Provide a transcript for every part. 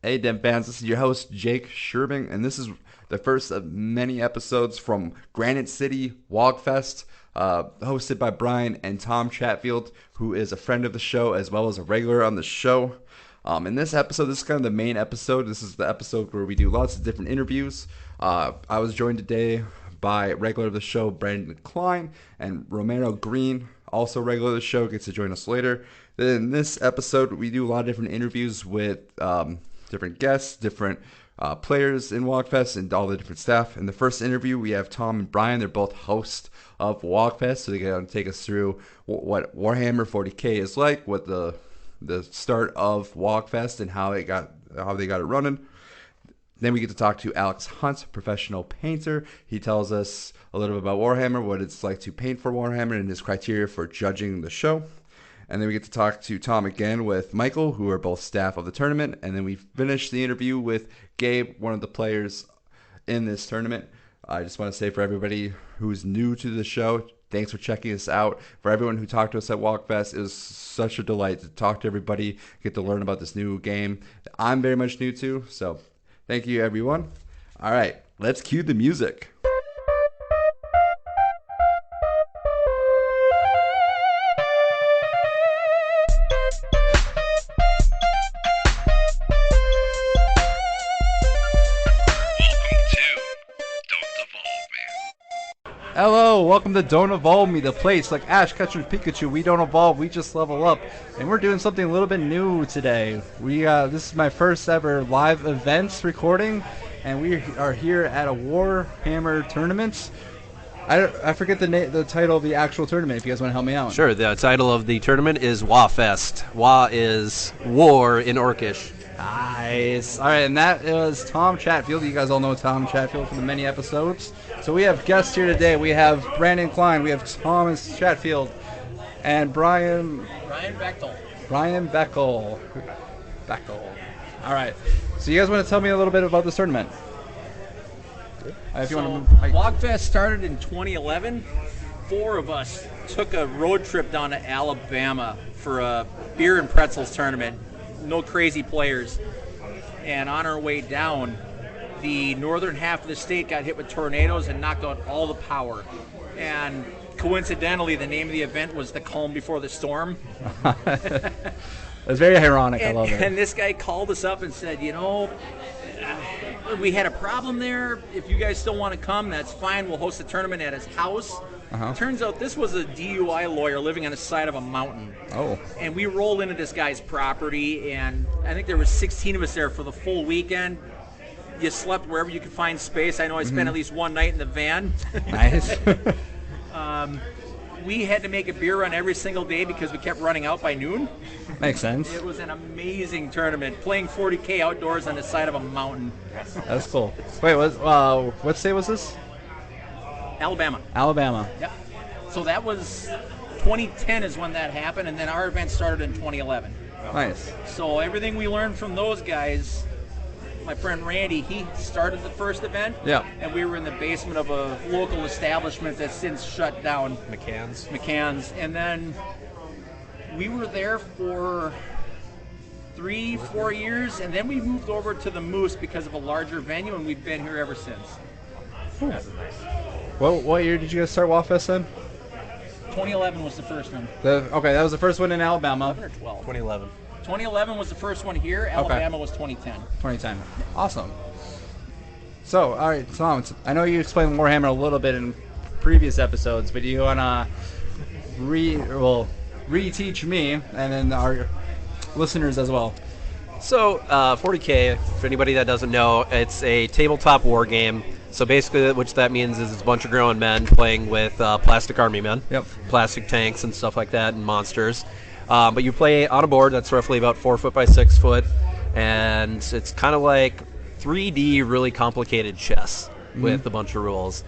Hey, Den fans, this is your host, Jake Scherbing, and this is the first of many episodes from Granite City Waaagh Fest, hosted by Brian and Tom Chatfield, who is a friend of the show as well as a regular on the show. In this episode, this is kind of the main episode. This is the episode where we do lots of different interviews. I was joined today by regular of the show, Brandon Kline, and Romero Green, also regular of the show, gets to join us later. Then in this episode, we do a lot of different interviews with different guests, different players in Waagh and all the different staff. In the first interview, we have Tom and Brian. They're both hosts of Waagh, so they're going to take us through what Warhammer 40k is like, what the start of Waagh and how they got it running. Then we get to talk to Alex Hunt, professional painter. He tells us a little bit about Warhammer, what it's like to paint for Warhammer, and his criteria for judging the show. And then we get to talk to Tom again with Michael, who are both staff of the tournament. And then we finish the interview with Gabe, one of the players in this tournament. I just want to say for everybody who's new to the show, thanks for checking us out. For everyone who talked to us at Waagh, it was such a delight to talk to everybody, get to learn about this new game that I'm very much new to. So thank you, everyone. All right, let's cue the music. Hello, welcome to Don't Evolve Me, the place like Ash catching Pikachu. We don't evolve, we just level up. And we're doing something a little bit new today. This is my first ever live events recording, and we are here at a Warhammer tournament. I forget the title of the actual tournament, if you guys want to help me out. Sure, the title of the tournament is Waagh. Waagh is war in Orcish. Nice. All right, and that is Tom Chatfield. You guys all know Tom Chatfield from the many episodes. So we have guests here today. We have Brandon Kline, we have Thomas Chatfield, and Brian Bechtold. Brian Bechtold. All right. So you guys want to tell me a little bit about this tournament? If you want to Waagh started in 2011. 4 of us took a road trip down to Alabama for a beer and pretzels tournament. No crazy players. And on our way down, the northern half of the state got hit with tornadoes and knocked out all the power. And coincidentally, the name of the event was The Calm Before the Storm. It's very ironic. I love it. And this guy called us up and said, we had a problem there. If you guys still want to come, that's fine. We'll host a tournament at his house. Turns out this was a DUI lawyer living on the side of a mountain. Oh. And we rolled into this guy's property, and I think there was 16 of us there for the full weekend. You slept wherever you could find space. I know I spent at least one night in the van. Nice. We had to make a beer run every single day because we kept running out by noon. Makes sense. It was an amazing tournament, playing 40k outdoors on the side of a mountain. That's cool. Wait, what state was this? Alabama. Alabama. Yep. So that was 2010 is when that happened, and then our event started in 2011. Nice. So everything we learned from those guys, my friend Randy, he started the first event. Yeah. And we were in the basement of a local establishment that's since shut down. McCann's. And then we were there for 3-4 years, and then we moved over to the Moose because of a larger venue, and we've been here ever since. Cool. What year did you guys start Waagh then? 2011 was the first one. Okay, that was the first one in Alabama. 11 or 12? 2011. 2011 was the first one here. Alabama was 2010. 2010. Awesome. So, all right, Tom, I know you explained Warhammer a little bit in previous episodes, but do you want to re-teach me and then our listeners as well? So, 40k, for anybody that doesn't know, it's a tabletop war game. So basically, what that means is it's a bunch of grown men playing with plastic army men, plastic tanks and stuff like that, and monsters. But you play on a board that's roughly about 4 foot by 6 foot, and it's kind of like 3D, really complicated chess with a bunch of rules.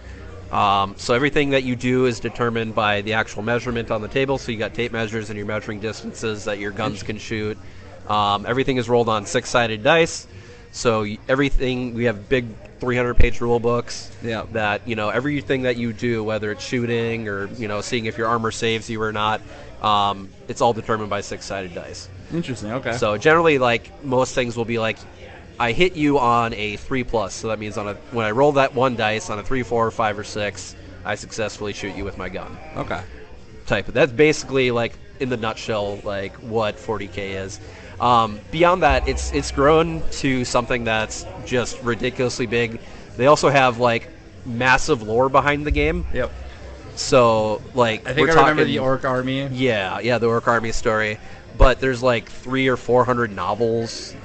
So everything that you do is determined by the actual measurement on the table. So you got tape measures and you're measuring distances that your guns can shoot. Everything is rolled on 6-sided dice. So everything, we have big 300-page rule books that, everything that you do, whether it's shooting or, seeing if your armor saves you or not, it's all determined by 6-sided dice. Interesting, okay. So generally, like, most things will be like, I hit you on a 3+, so that means when I roll that one dice on a 3, 4, 5, or 6, I successfully shoot you with my gun. Okay. That's basically like in the nutshell like what 40k is. Beyond that, it's grown to something that's just ridiculously big. They also have like massive lore behind the game. Yep. So like I think I remember the Orc Army. Yeah, the Orc Army story. But there's like 300 or 400 novels.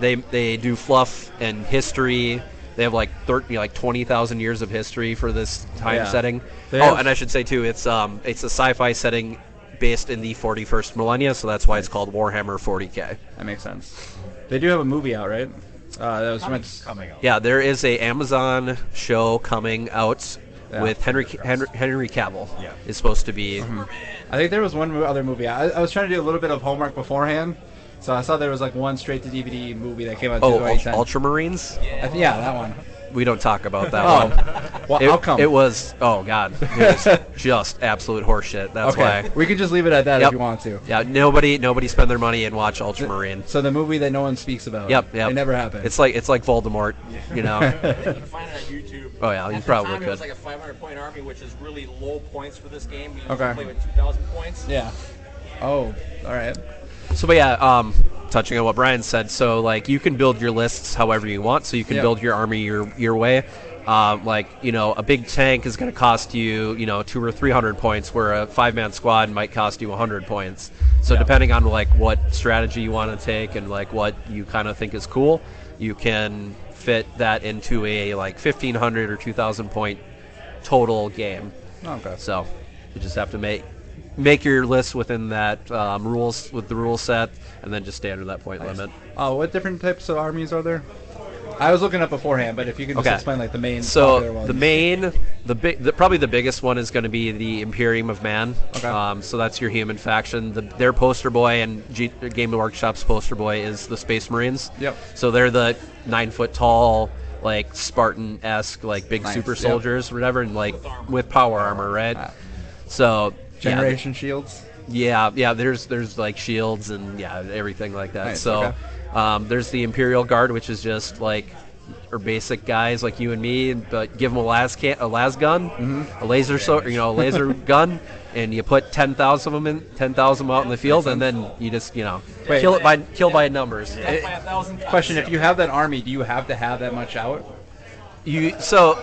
They do fluff and history. They have like 20,000 years of history for this time setting. And I should say too, it's a sci-fi setting based in the 41st millennia, so that's why it's called Warhammer 40k. That makes sense. They do have a movie out, right? That was coming out. Yeah, there is a Amazon show coming out with Henry Cavill. Yeah. Is supposed to be. I think there was one other movie. I was trying to do a little bit of homework beforehand, so I saw there was like one straight to DVD movie that came out. Ultramarines. Yeah, that one. We don't talk about that one. Well, how come? It was, oh God, it was just absolute horseshit. That's why. We can just leave it at that if you want to. Yeah, nobody spend their money and watch Ultramarine. So the movie that no one speaks about. Yep. It never happened. It's like Voldemort, you know. You can find it on YouTube. Oh yeah, you At the probably time, could. It was like a 500-point army, which is really low points for this game. We Okay. play with 2,000 points. Yeah. Oh, all right. So, but yeah, touching on what Brian said, so like you can build your lists however you want. So you can build your army your way. Like, you know, a big tank is going to cost you, 200 or 300 points, where a 5-man squad might cost you 100 points. So depending on like what strategy you want to take and like what you kind of think is cool, you can fit that into a like 1,500 or 2,000 point total game. Okay. So you just have to make your list within that rules with the rule set, and then just stay under that point limit. What different types of armies are there? I was looking up beforehand, but if you can just explain like the main popular ones. Probably the biggest one is going to be the Imperium of Man. Okay. So that's your human faction. Their poster boy and Game Workshop's poster boy is the Space Marines. Yep. So they're the 9-foot tall, like Spartan-esque, like big super soldiers, or whatever, and like with power armor, right? So Generation shields. Yeah. There's like shields and everything like that. Nice, so. okay. There's the Imperial Guard, which is just like or basic guys like you and me, but give them a las gun, a laser gun, and you put 10,000 of them out in the field, and then you just kill by numbers. Question: if you have that army, do you have to have that much out? So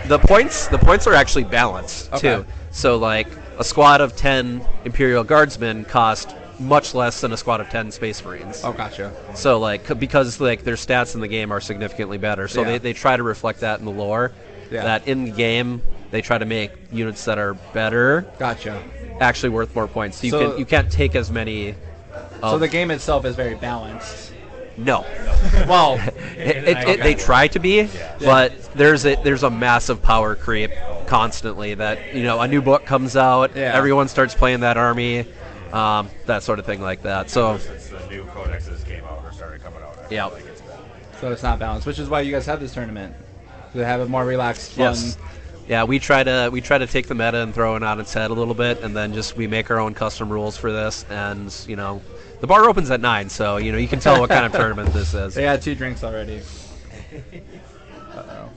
the points are actually balanced too. So like a squad of 10 Imperial Guardsmen cost much less than a squad of 10 Space Marines. Oh, gotcha. So because like their stats in the game are significantly better, so they try to reflect that in the lore. Yeah. That in the game they try to make units that are better. Gotcha. Actually worth more points. So you can't take as many. So the game itself is very balanced. No. Well, they try to be, but there's a massive power creep constantly. That a new book comes out, everyone starts playing that army. That sort of thing like that. So since the new codexes came out or started coming out. Yeah. So it's not balanced, which is why you guys have this tournament to have a more relaxed, fun. Yes. Yeah, we try to take the meta and throw it on its head a little bit, and then we make our own custom rules for this. And the bar opens at 9, so you can tell what kind of tournament this is. They had 2 drinks already. Uh-oh.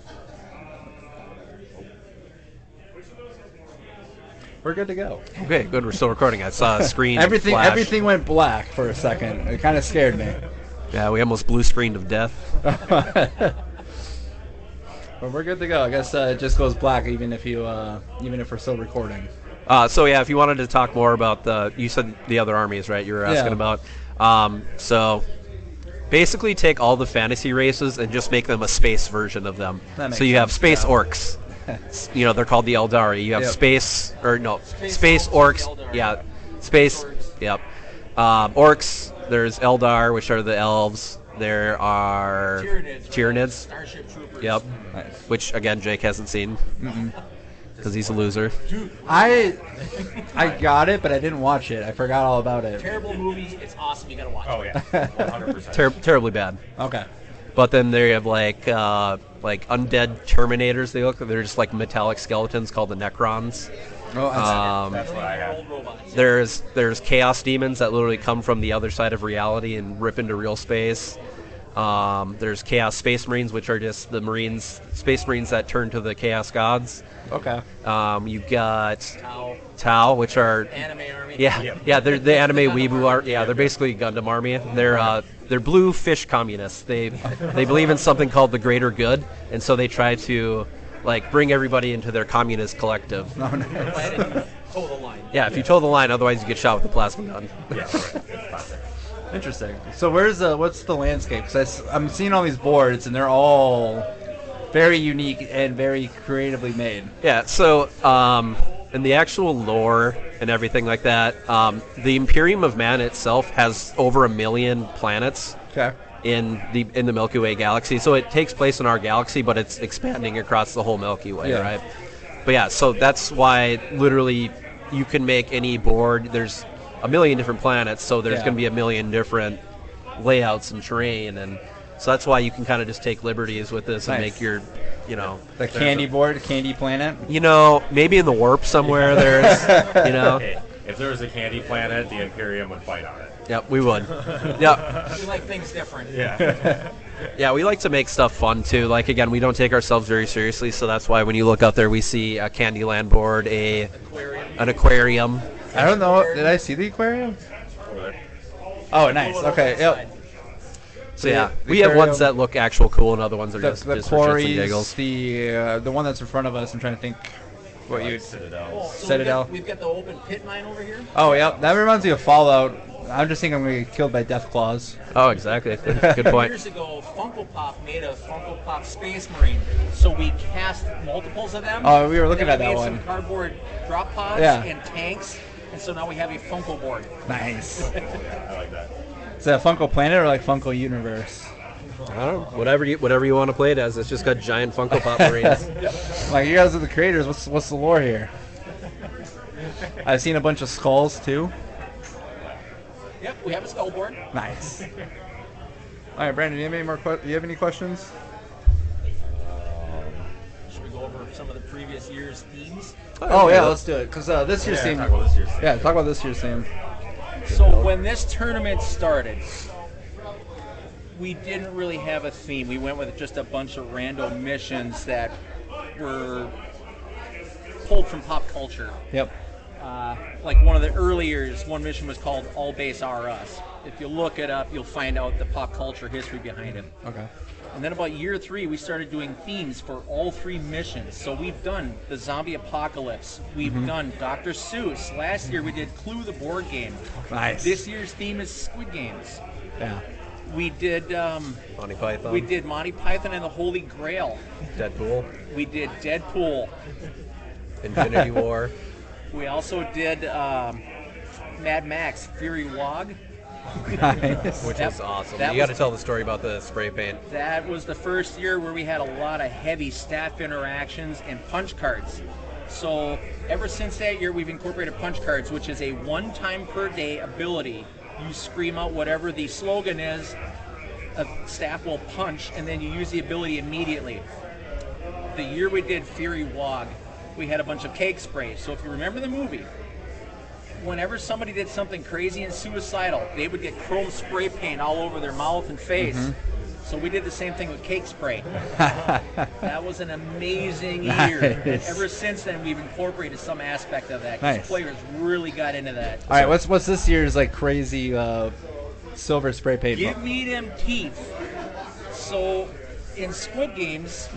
We're good to go. Okay, good. We're still recording. I saw a screen. Everything went black for a second. It kind of scared me. Yeah, we almost blue screened of death. But we're good to go. I guess it just goes black even if we're still recording. So yeah, if you wanted to talk more about you said the other armies, right? You were asking about. So basically, take all the fantasy races and just make them a space version of them. So you have space orcs. They're called the Eldari. You have space orcs. Yeah, space. Yep. Orcs. There's Eldar, which are the elves. There are Tyranids. Starship Troopers. Yep. Nice. Which again, Jake hasn't seen because he's a loser. I got it, but I didn't watch it. I forgot all about it. Terrible movie. It's awesome. You gotta watch Oh it. yeah, 100%. Terribly bad. Okay. But then they have like undead Terminators. They're just like metallic skeletons called the Necrons. Oh, That's what I had. Old robots. There's chaos demons that literally come from the other side of reality and rip into real space. There's Chaos Space Marines, which are just the Space Marines that turn to the Chaos Gods. Okay. You've got Tau, which are Anime army. Yeah, they're the anime weeaboo art. Yeah, they're basically Gundam army. They're blue fish communists. They believe in something called the greater good, and so they try to like bring everybody into their communist collective. Oh, nice. Toe the line. Yeah, if you toe the line, otherwise you get shot with a plasma gun. Yeah, right. Interesting. So what's the landscape? Because I'm seeing all these boards, and they're all very unique and very creatively made. Yeah, so in the actual lore and everything like that, the Imperium of Man itself has over 1 million planets Okay. in the Milky Way galaxy. So it takes place in our galaxy, but it's expanding across the whole Milky Way, Yeah. right? But yeah, so that's why literally you can make any board. There's 1 million different planets, so there's going to be 1 million different layouts and terrain, and so that's why you can kind of just take liberties with this and Nice. make your, The candy board, Candy Planet. maybe in the warp somewhere there's, Hey, if there was a candy planet, the Imperium would fight on it. Yep, we would. Yep. We like things different. Yeah. Yeah, we like to make stuff fun too. Like again, we don't take ourselves very seriously, so that's why when you look out there, we see a Candyland board, an aquarium. I don't know. Did I see the aquarium? Over there. Oh, nice. Okay. Yep. So yeah, The we have aquarium, ones that look actual cool, and other ones are The just for shits and quarries, giggles. the one that's in front of us. I'm trying to think what you. Citadel. So Citadel. we've got the open pit mine over here. Oh, yep. That reminds me of Fallout. I'm just thinking I'm gonna get killed by death claws. Oh, exactly. Good point. Years ago, Funko Pop made a Funko Pop Space Marine, so we cast multiples of them. Oh, we were looking Then at we that made one. some cardboard drop pods Yeah. and tanks, and so now we have a Funko board. Nice. I like that. Is that Funko Planet or like Funko Universe? I don't know. Whatever you want to play it as. It's just got giant Funko Pop Marines. Like you guys are the creators. What's the lore here? I've seen a bunch of skulls too. Yep, we have a skull board. Nice. All right, Brandon. Do you have any more? Do you have any questions? Should we go over some of the previous year's themes? Oh yeah, let's do it. Cause this year's theme. Talk about this year's theme. Yeah, talk about this year's theme. So when this tournament started, we didn't really have a theme. We went with just a bunch of random missions that were pulled from pop culture. Yep. Like one of the earlier, one mission was called All Base Are Us. If you look it up, you'll find out the pop culture history behind it. Okay. And then about year 3, we started doing themes for all 3 missions. So we've done the zombie apocalypse. We've done Dr. Seuss. Last year we did Clue the board game. Nice. This year's theme is Squid Games. Yeah. We did Monty Python. we did Monty Python and the Holy Grail. Deadpool. We did Deadpool. Infinity War. We also did Mad Max Fury Waaagh. Nice. Which That- is awesome. that You got to was- tell the story about the spray paint. That was the first year where we had a lot of heavy staff interactions and punch cards. So ever since that year, we've incorporated punch cards, which is a one-time per day ability. You scream out whatever the slogan is, a staff will punch, and then you use the ability immediately. The year we did Fury Waaagh, we had a bunch of cake spray. So if you remember the movie, whenever somebody did something crazy and suicidal, they would get chrome spray paint all over their mouth and face. So we did the same thing with cake spray. That was an amazing year. Nice. Ever since then, we've incorporated some aspect of that. 'Cause Nice. players really got into that. All right. What's this year's like crazy silver spray paint? Give me them teeth. So in Squid Games,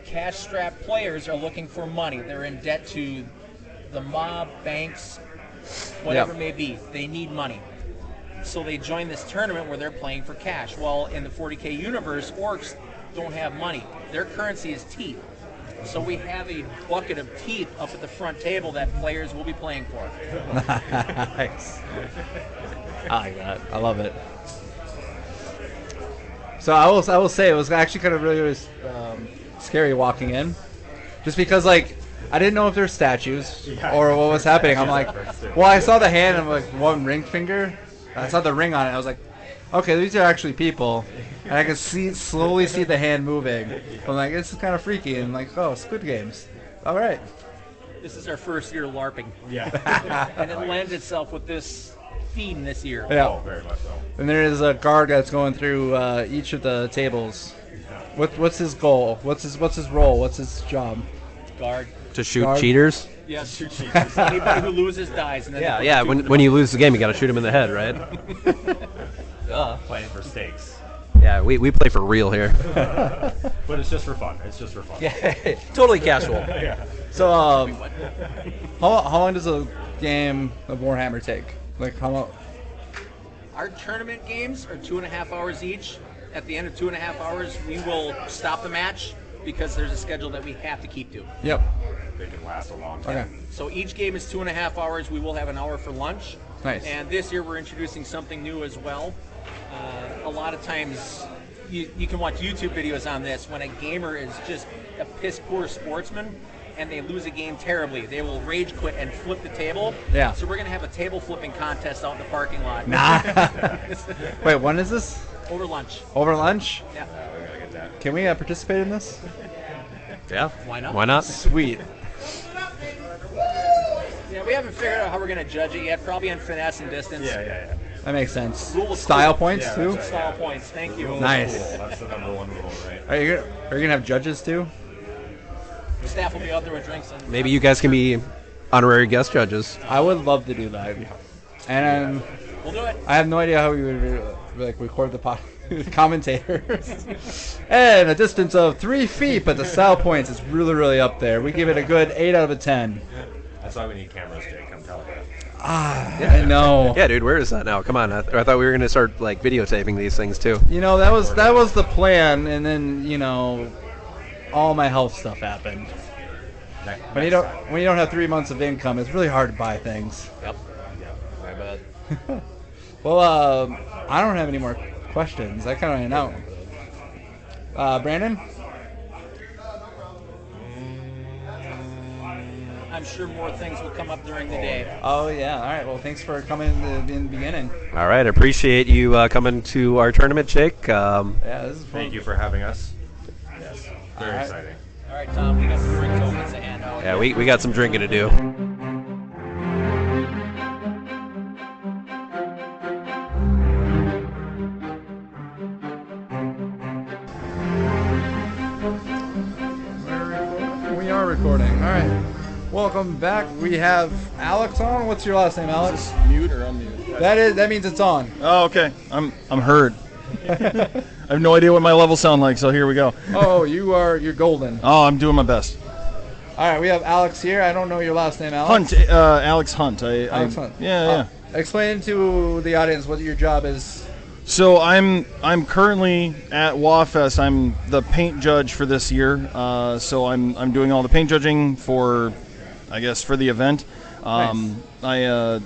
cash-strapped players are looking for money. They're in debt to the mob, banks, whatever Yep. it may be. They need money. So they join this tournament where they're playing for cash. Well, in the 40k universe, orcs don't have money. Their currency is teeth. So we have a bucket of teeth up at the front table that players will be playing for. Nice. I like that. I love it. So I will say it was actually kind of really scary walking in, just because like I didn't know if there were statues or what was happening. I'm like, well, I saw the hand and like one ring finger. I saw the ring on it. I was like, okay, these are actually people, and I could slowly see the hand moving. I'm like, this is kind of freaky, and like, oh, Squid Games. All right. This is our first year LARPing. Yeah. And it lends itself with this feeding this year. Yeah. Oh, very much so. And there is a guard that's going through each of the tables. What's his goal? What's his role? What's his job? Guard. To shoot Guard. cheaters? Yes, shoot cheaters. Anybody who loses dies. And then Yeah, they yeah. put the When you lose the game, you got to shoot him in the head, right? Playing for stakes. Yeah, we play for real here. But it's just for fun. It's just for fun. Yeah, totally casual. Yeah. So, how long does a game of Warhammer take? Like, how long? Our tournament games are 2.5 hours each. At the end of 2.5 hours, we will stop the match because there's a schedule that we have to keep to. Yep. They can last a long time. Okay. So each game is 2.5 hours. We will have an hour for lunch. Nice. And this year we're introducing something new as well. A lot of times you can watch YouTube videos on this. When a gamer is just a piss poor sportsman and they lose a game terribly, they will rage quit and flip the table. Yeah. So we're going to have a table flipping contest out in the parking lot. Nah. Wait, when is this? Over lunch. Over lunch? Yeah. We gotta get that. Can we participate in this? Yeah. Why not? Why not? Sweet. Yeah, we haven't figured out how we're going to judge it yet. Probably on finesse and distance. Yeah. That makes sense. Rule of Style cool. points Yeah, too. that's Style points. Thank you. Nice. Cool. That's the number one rule, right? Are you gonna have judges too? The staff will be out there with drinks. And Maybe you guys can be honorary guest judges. I would love to do that. And we'll do it. I have no idea how we would like record the commentators. And a distance of 3 feet, but the style points is really up there. We give it a good 8 out of 10. That's why we need cameras, Jake. I'm telling you. I know. Yeah, dude, where is that now? Come on, I thought we were gonna start like videotaping these things too. You know, that was the plan, and then all my health stuff happened. When you don't have 3 months of income, it's really hard to buy things. Yep. My bad. Well, I don't have any more questions. I kind of ran out. Brandon? I'm sure more things will come up during the day. Oh, yeah. All right. Well, thanks for coming in the beginning. All right, I appreciate you coming to our tournament, Jake. Yeah, this is fun. Thank you for having us. Yes. Very All right. exciting. All right, Tom, we got some drink tokens to hand out. Yeah, we got some drinking to do. We are recording. All right. Welcome back. We have Alex on. What's your last name, Alex? Mute or unmute? That means it's on. Oh, okay. I'm heard. I have no idea what my levels sound like, so here we go. Oh, you're golden. Oh, I'm doing my best. All right, we have Alex here. I don't know your last name, Alex. Hunt, Alex Hunt. Alex Hunt. Yeah. Explain to the audience what your job is. So I'm currently at Waagh. I'm the paint judge for this year. So I'm doing all the paint judging for, I guess, for the event. Nice.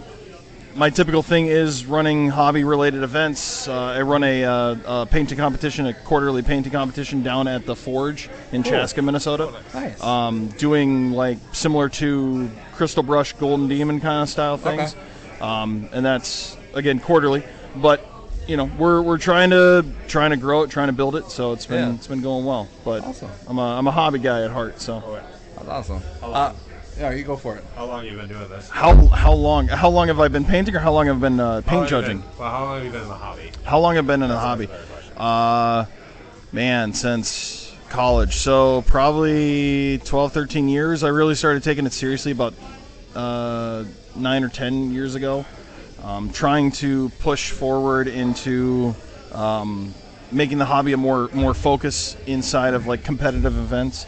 My typical thing is running hobby-related events. I run a painting competition, a quarterly painting competition down at the Forge in Chaska, Minnesota. Nice. Doing like similar to Crystal Brush, Golden Demon kind of style things, and that's again quarterly. But we're trying to grow it, trying to build it. So it's been going well. But awesome. I'm a hobby guy at heart. So That's awesome. Yeah, you go for it. How long have you been doing this? how long have I been painting, or how long have I been paint judging? How long have you been in the hobby? How long have I been in the That's hobby? a better question. Since college. So probably 12, 13 years. I really started taking it seriously about 9 or 10 years ago. Trying to push forward into making the hobby a more focus inside of like competitive events.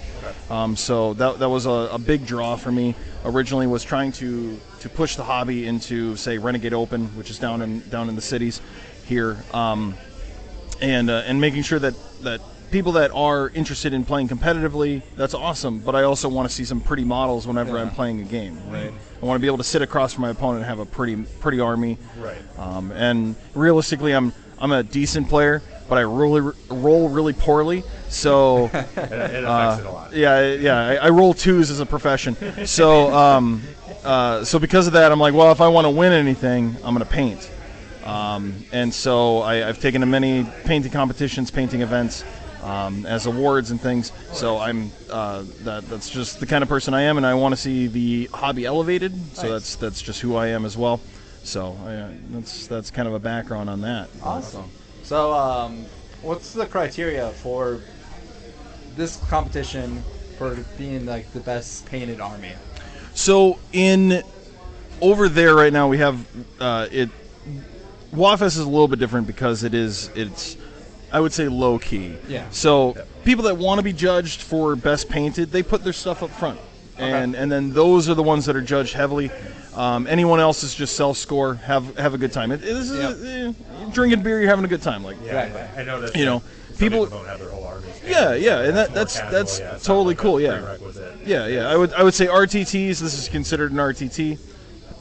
So that was a big draw for me. Originally was trying to push the hobby into, say, Renegade Open, which is down in the cities here, and making sure that people that are interested in playing competitively, that's awesome. But I also want to see some pretty models whenever I'm playing a game. Right. I want to be able to sit across from my opponent and have a pretty army. Right. And realistically, I'm a decent player, but I roll really poorly. So it affects it a lot. Yeah. I roll twos as a profession. So so because of that, I'm like, well, if I want to win anything, I'm going to paint. And so I've taken to many painting competitions, painting events, as awards and things. So I'm that's just the kind of person I am, and I want to see the hobby elevated. So that's just who I am as well. So that's kind of a background on that. Awesome. So what's the criteria for this competition for being like the best painted army? So over there right now we have Waagh is a little bit different because it's I would say low key. Yeah. So people that want to be judged for best painted, they put their stuff up front, and then those are the ones that are judged heavily. Anyone else is just self score, have a good time. This is drinking beer, you're having a good time. Like I noticed. People don't have their whole armies. And that's totally cool. Yeah. I would say RTTs. This is considered an RTT.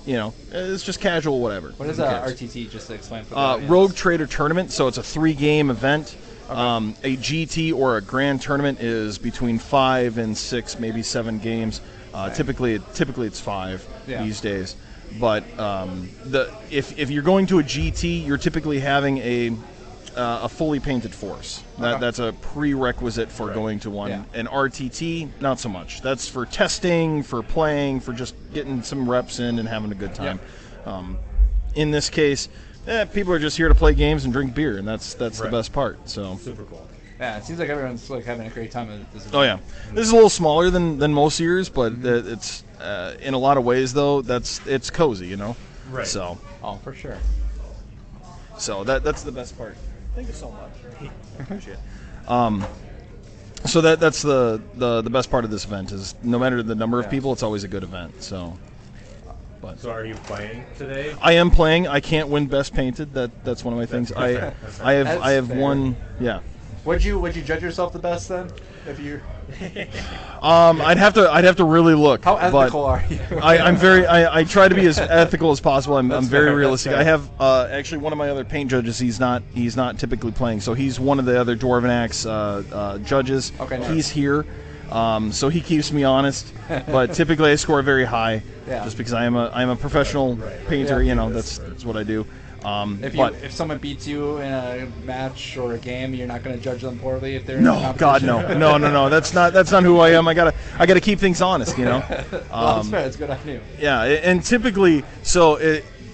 It's just casual, whatever. What is a RTT, just to explain for the audience? Rogue Trader Tournament, so it's a 3-game event. A GT or a Grand Tournament is between 5 and 6, maybe 7 games. Typically it's 5 these days. But if you're going to a GT, you're typically having a fully painted force. That's a prerequisite for going to one. Yeah. An RTT, not so much. That's for testing, for playing, for just getting some reps in and having a good time. Yeah. In this case, people are just here to play games and drink beer, and that's the best part. So super cool. Yeah, it seems like everyone's like having a great time at this event. Oh yeah, this is a little smaller than most years, but it's in a lot of ways though it's cozy, Right. So for sure. So that's the best part. Thank you so much. Appreciate it. So that's the best part of this event is no matter the number of people, it's always a good event. So. So are you playing today? I am playing. I can't win best painted. That's one of my things. I have won. Yeah. Would you judge yourself the best then? If you I'd have to really look. How ethical are you? I try to be as ethical as possible. I'm very fair, realistic. I have actually one of my other paint judges. He's not typically playing, so he's one of the other Dwarven Axe judges. Okay. Nice. He's here. So he keeps me honest, but typically I score very high, Yeah. just because I'm a professional painter. Yeah. That's what I do. If someone beats you in a match or a game, you're not going to judge them poorly if they're in a No, competition? God, no. That's not who I am. I gotta keep things honest, Well, that's fair. It's good on you. Yeah, and typically,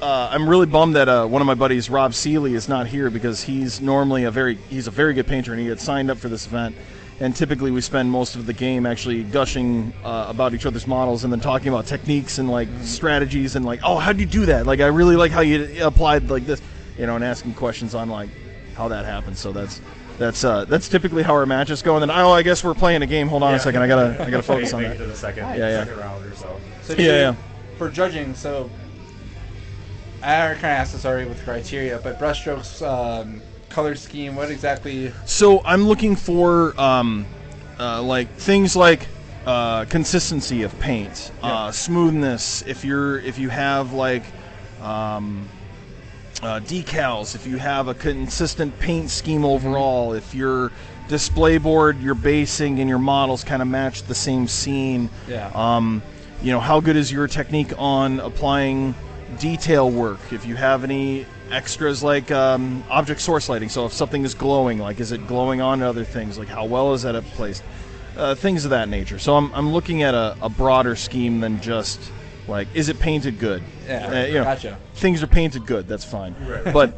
I'm really bummed that one of my buddies, Rob Seeley, is not here because he's normally he's a very good painter, and he had signed up for this event. And typically we spend most of the game actually gushing about each other's models and then talking about techniques and strategies and how'd you do that? I really like how you applied this, and asking questions on how that happens. So that's typically how our matches go. And then I guess we're playing a game. Hold on a second. I gotta focus on that. To the second round or so. For judging, so I already kind of asked this already with the criteria, but brushstrokes. Color scheme, what exactly? So I'm looking for things like consistency of paint, smoothness. If you have decals, if you have a consistent paint scheme overall, if your display board, your basing, and your models kind of match the same scene. Yeah. How good is your technique on applying detail work? If you have any extras like object source lighting, so if something is glowing, is it glowing on other things? How well is that placed? Things of that nature. So I'm looking at a broader scheme than just is it painted good? Yeah, gotcha. Things are painted good. That's fine. Right. But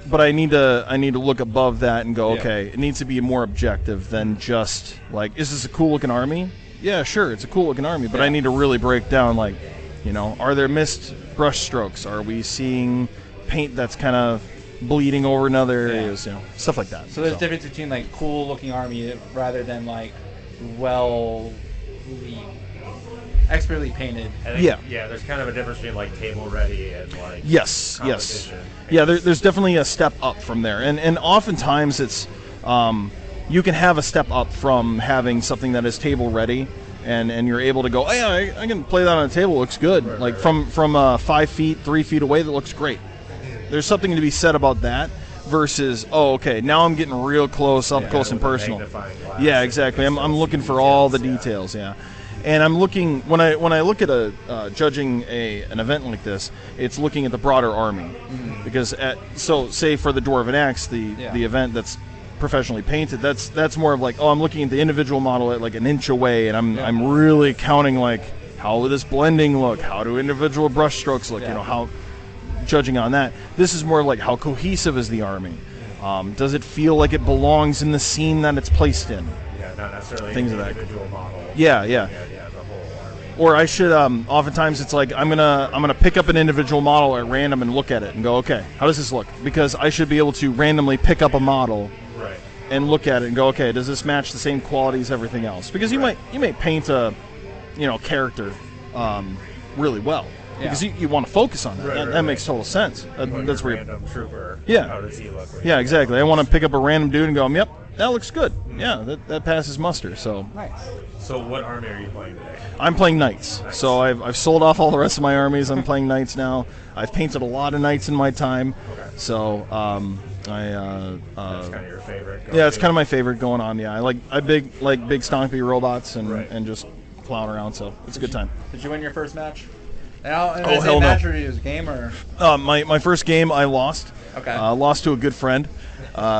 but I need to look above that and go, okay, it needs to be more objective than just is this a cool looking army? Yeah, sure, it's a cool looking army, but I need to really break down are there missed brush strokes? Are we seeing paint that's kind of bleeding over in other areas? Stuff like that. So there's a difference between cool looking army rather than expertly painted. Yeah, there's kind of a difference between table ready and yes. Yeah, there's definitely a step up from there, and oftentimes it's you can have a step up from having something that is table ready, and you're able to go, hey, I can play that on a table. It looks good. From 5 feet, 3 feet away, that looks great. There's something to be said about that versus, now I'm getting real close, up close and personal. Yeah, exactly. I'm looking for all the details. Yeah. And I'm looking when I look at judging an event like this, it's looking at the broader army, because say for the Dwarven Axe, the event that's professionally painted, that's more of I'm looking at the individual model at an inch away, and I'm really counting how will this blending look? How do individual brush strokes look? You know, how judging on that. This is more like how cohesive is the army? Does it feel like it belongs in the scene that it's placed in? Yeah, not necessarily things an of that. individual model. Yeah. The whole army. Or I should oftentimes it's like I'm gonna pick up an individual model at random and look at it and go, okay, how does this look? Because I should be able to randomly pick up a model and look at it and go, okay, does this match the same quality as everything else? Because you may paint a character really well. Because you want to focus on that. That makes total sense. That's where random trooper. Yeah. How does he look? Yeah, exactly. I want to pick up a random dude and go, yep, that looks good. Yeah, that passes muster. So Nice. So what army are you playing today? I'm playing knights. So I've sold off all the rest of my armies. I'm playing knights now. I've painted a lot of knights in my time. Okay. So that's kind of your favorite. yeah, it's kind of my favorite going on. Yeah, I like big stompy robots and just plowing around. So it's a good time. Did you win your first match? Now, Oh, hell no. match or is it a game or? My first game I lost. Okay. Lost to a good friend.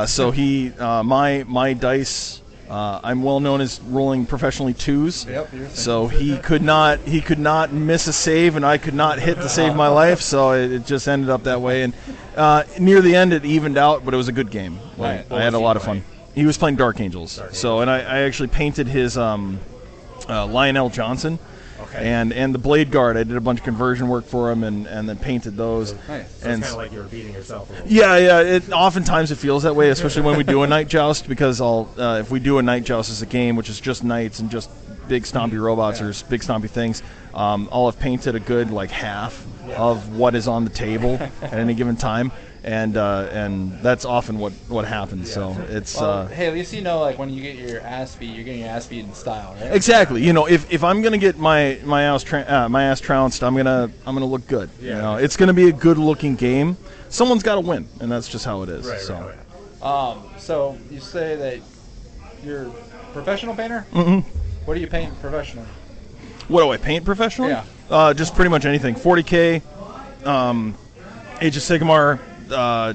So he my dice. I'm well known as rolling professionally twos. Yep. So he could not miss a save, and I could not hit to save my life. So it just ended up that way. And near the end, it evened out, but it was a good game. Like, I had a lot of fun. He was playing Dark Angels. So, and I actually painted his Lionel Johnson. Okay. And the Blade Guard, I did a bunch of conversion work for him and then painted those. Nice. So it's And kind of like you were beating yourself a little bit. yeah. Oftentimes it feels that way, especially when we do a night joust, because if we do a night joust as a game, which is just knights and just big stompy robots or big stompy things, I'll have painted a good like half of what is on the table at any given time. And that's often what happens. So it's Hey, at least you know, like when you get your ass beat, you're getting your ass beat in style, right? exactly. If I'm gonna get my ass trounced, I'm gonna look good. Yeah. It's gonna be a good looking game. Someone's got to win, and that's just how it is. Right, so. right. So you say that you're a professional painter? Mm-hmm. What do you paint professionally? What do I paint professionally? Yeah. Just pretty much anything. 40k, Age of Sigmar,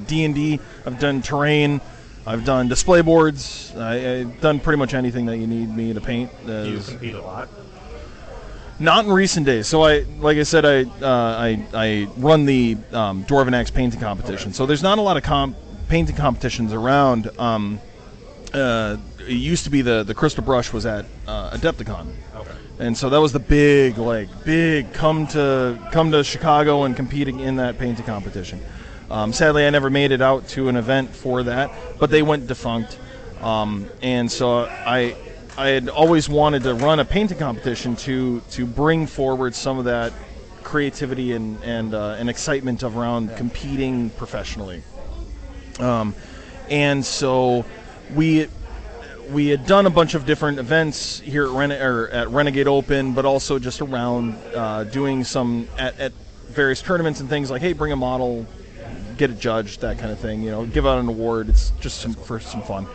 D&D. I've done terrain. I've done display boards. I've done pretty much anything that you need me to paint. Do you compete a lot? Not in recent days. So like I said, I run the Dwarven Axe painting competition. So there's not a lot of painting competitions around. It used to be the Crystal Brush was at Adepticon. Okay. And so that was the big come to Chicago and competing in that painting competition. Sadly, I never made it out to an event for that, but they went defunct. And so I had always wanted to run a painting competition to bring forward some of that creativity and excitement around competing professionally. And so we had done a bunch of different events here at Renegade Open, but also just around doing some at various tournaments and things like, hey, bring a model, get it judged, that kind of thing. Give out an award. It's just for some fun.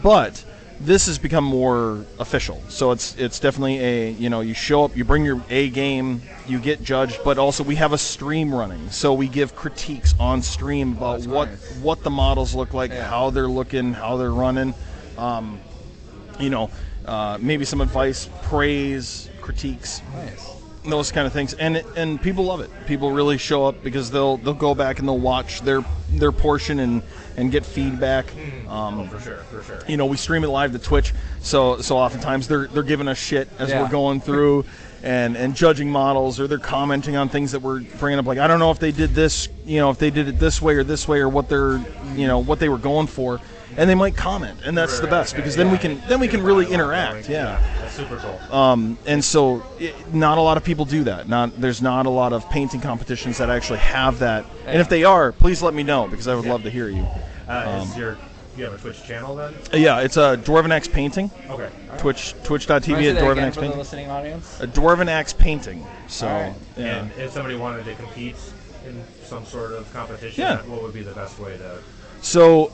But this has become more official. So it's definitely you show up, you bring your A game, you get judged, but also we have a stream running. So we give critiques on stream about what the models look like, how they're looking, how they're running. Maybe some advice, praise, critiques. Nice. Those kind of things, and people love it. People really show up because they'll go back and they'll watch their portion and get feedback. For sure. We stream it live to Twitch, so oftentimes they're giving us shit as we're going through and judging models, or they're commenting on things that we're bringing up. Like, I don't know if they did this, if they did it this way or what they're, what they were going for. And they might comment, and that's the best, because then we can really interact. Yeah, that's super cool. And so not a lot of people do that. There's not a lot of painting competitions that actually have that. And if they are, please let me know, because I would love to hear you. You have a Twitch channel then? Yeah, it's a Dwarven Axe Painting. Okay. Twitch.tv at Dwarven Axe Painting. For the listening audience. A Dwarven Axe Painting. So, right. yeah. And if somebody wanted to compete in some sort of competition, what would be the best way to? So,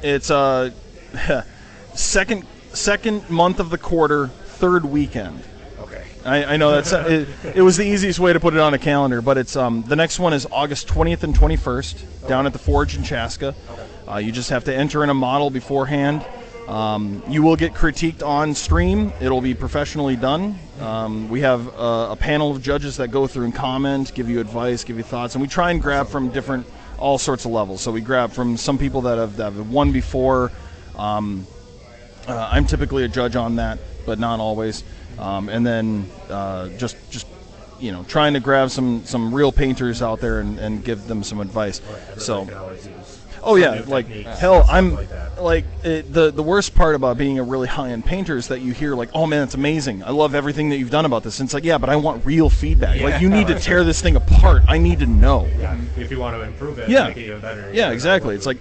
it's second month of the quarter, third weekend. Okay. I know that's it was the easiest way to put it on a calendar, but it's the next one is August 20th and 21st down at the Forge in Chaska. You just have to enter in a model beforehand, You will get critiqued on stream. It'll be professionally done. We have a panel of judges that go through and comment, give you advice, give you thoughts, and we try and grab from all sorts of levels. So we grab from some people that have won before. I'm typically a judge on that, but not always. And then just trying to grab some real painters out there and give them some advice. Oh yeah, like hell, I'm like the worst part about being a really high-end painter is that you hear like, oh man, it's amazing. I love everything that you've done about this. And it's like, yeah, but I want real feedback. Like you need to tear this thing apart. I need to know. Yeah, if you want to improve it, make it even better. Yeah, exactly. It's like,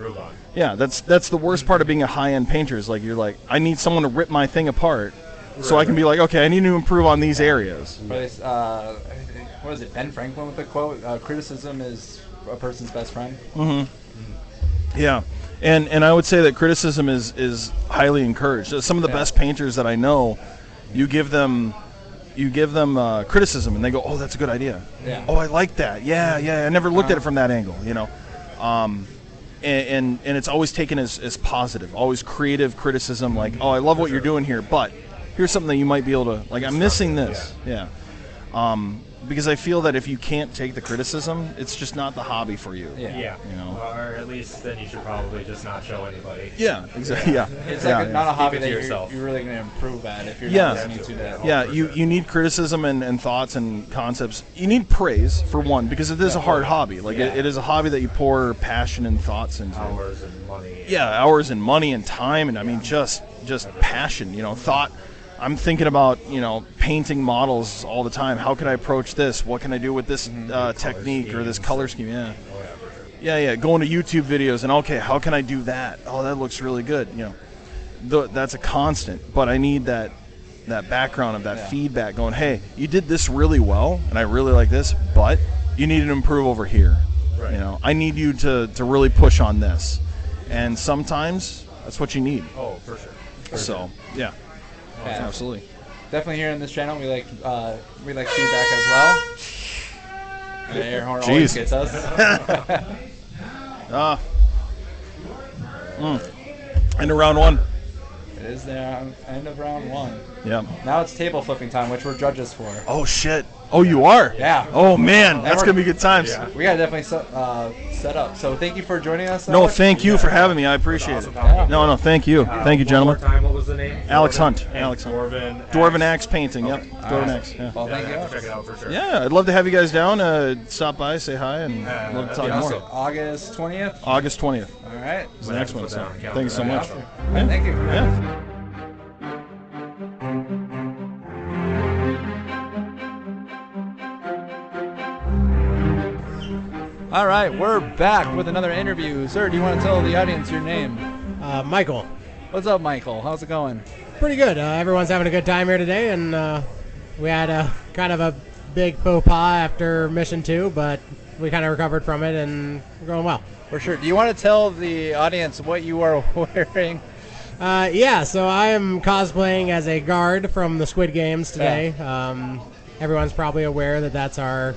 yeah, that's the worst part of being a high-end painter is like you're like, I need someone to rip my thing apart, so I can be like, okay, I need to improve on these areas. What is it? Ben Franklin with the quote: "Criticism is a person's best friend." Mm-hmm. Yeah, and I would say that criticism is highly encouraged. Some of the best painters that I know, you give them criticism and they go, oh, that's a good idea. Yeah. Oh, I like that. Yeah, I never looked at it from that angle. And it's always taken as positive, always creative criticism. Like, oh, I love what you're doing here, but here's something that you might be able to like. I'm missing this. Yeah. Because I feel that if you can't take the criticism, it's just not the hobby for you. Yeah. Or at least then you should probably just not show anybody. Yeah, exactly. Yeah. It's like not a hobby that you're really going to improve at if you're not listening to that. Yeah, you need criticism and thoughts and concepts. You need praise, for one, because it is a hard hobby. Like, it is a hobby that you pour passion and thoughts into. Hours and money. Yeah, hours and money and time, and I mean, just passion, thought. I'm thinking about, painting models all the time. How can I approach this? What can I do with this technique or this color scheme? Yeah. Yeah. Going to YouTube videos and, okay, how can I do that? Oh, that looks really good. That's a constant. But I need that background of that feedback going, hey, you did this really well, and I really like this, but you need to improve over here. Right. I need you to really push on this. And sometimes that's what you need. Oh, for sure. So, yeah. Absolutely. Definitely here on this channel, we like feedback as well. The air horn always gets us. End of round one. It is the end of round one. Yeah. Now it's table flipping time, which we're judges for. Oh shit. Oh, you are? Yeah. Oh man, that's gonna be good times. Yeah. We gotta definitely set up. So thank you for joining us. No, thank you for having me. I appreciate it. No, thank you. Thank you, gentlemen. One more time, what was the name? Alex Hunt. Dwarven Axe Painting. Yep. Dwarven Axe. Yeah. Well, thank you. Check it out for sure. Yeah, I'd love to have you guys down. Stop by, say hi, and love to talk more. August 20th. August 20th. All right. It's the next one. So thank you so much. Thank you. Yeah. All right, we're back with another interview. Sir, do you want to tell the audience your name? Michael. What's up, Michael? How's it going? Pretty good. Everyone's having a good time here today, and we had a kind of a big faux pas after Mission 2, but we kind of recovered from it, and we're going well. For sure. Do you want to tell the audience what you are wearing? Yeah, so I am cosplaying as a guard from the Squid Games today. Yeah. Everyone's probably aware that that's our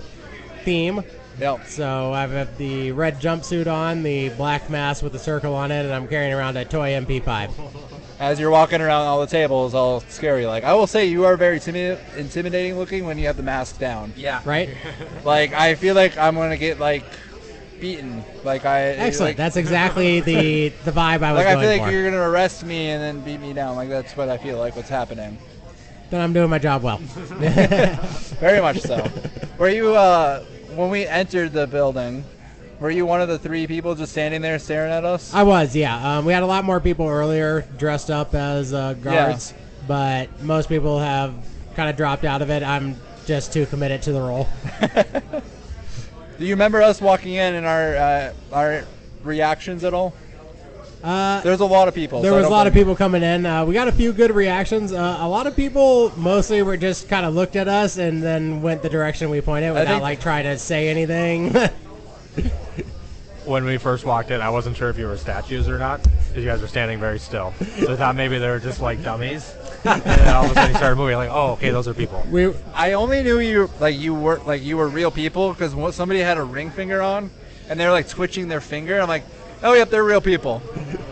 theme. Yep. So I have the red jumpsuit on, the black mask with the circle on it, and I'm carrying around a toy MP5. As you're walking around all the tables, all scary. Like, I will say you are very intimidating looking when you have the mask down. Yeah. Right? Like, I feel like I'm going to get, like, beaten. Excellent. That's exactly the vibe I was going for. I feel like you're going to arrest me and then beat me down. Like, that's what I feel like what's happening. Then I'm doing my job well. Very much so. Were you, when we entered the building, were you one of the 3 people just standing there staring at us? I was, yeah. We had a lot more people earlier dressed up as guards, but most people have kind of dropped out of it. I'm just too committed to the role. Do you remember us walking in and our reactions at all? There's a lot of people. There was a lot of people coming in. We got a few good reactions. A lot of people mostly were just kind of looked at us and then went the direction we pointed without trying to say anything. When we first walked in, I wasn't sure if you were statues or not, because you guys were standing very still. So I thought maybe they were just like dummies. And then all of a sudden you started moving, like, oh, okay, those are people. I only knew you were real people because somebody had a ring finger on, and they were like twitching their finger. I'm like, oh, yep, they're real people.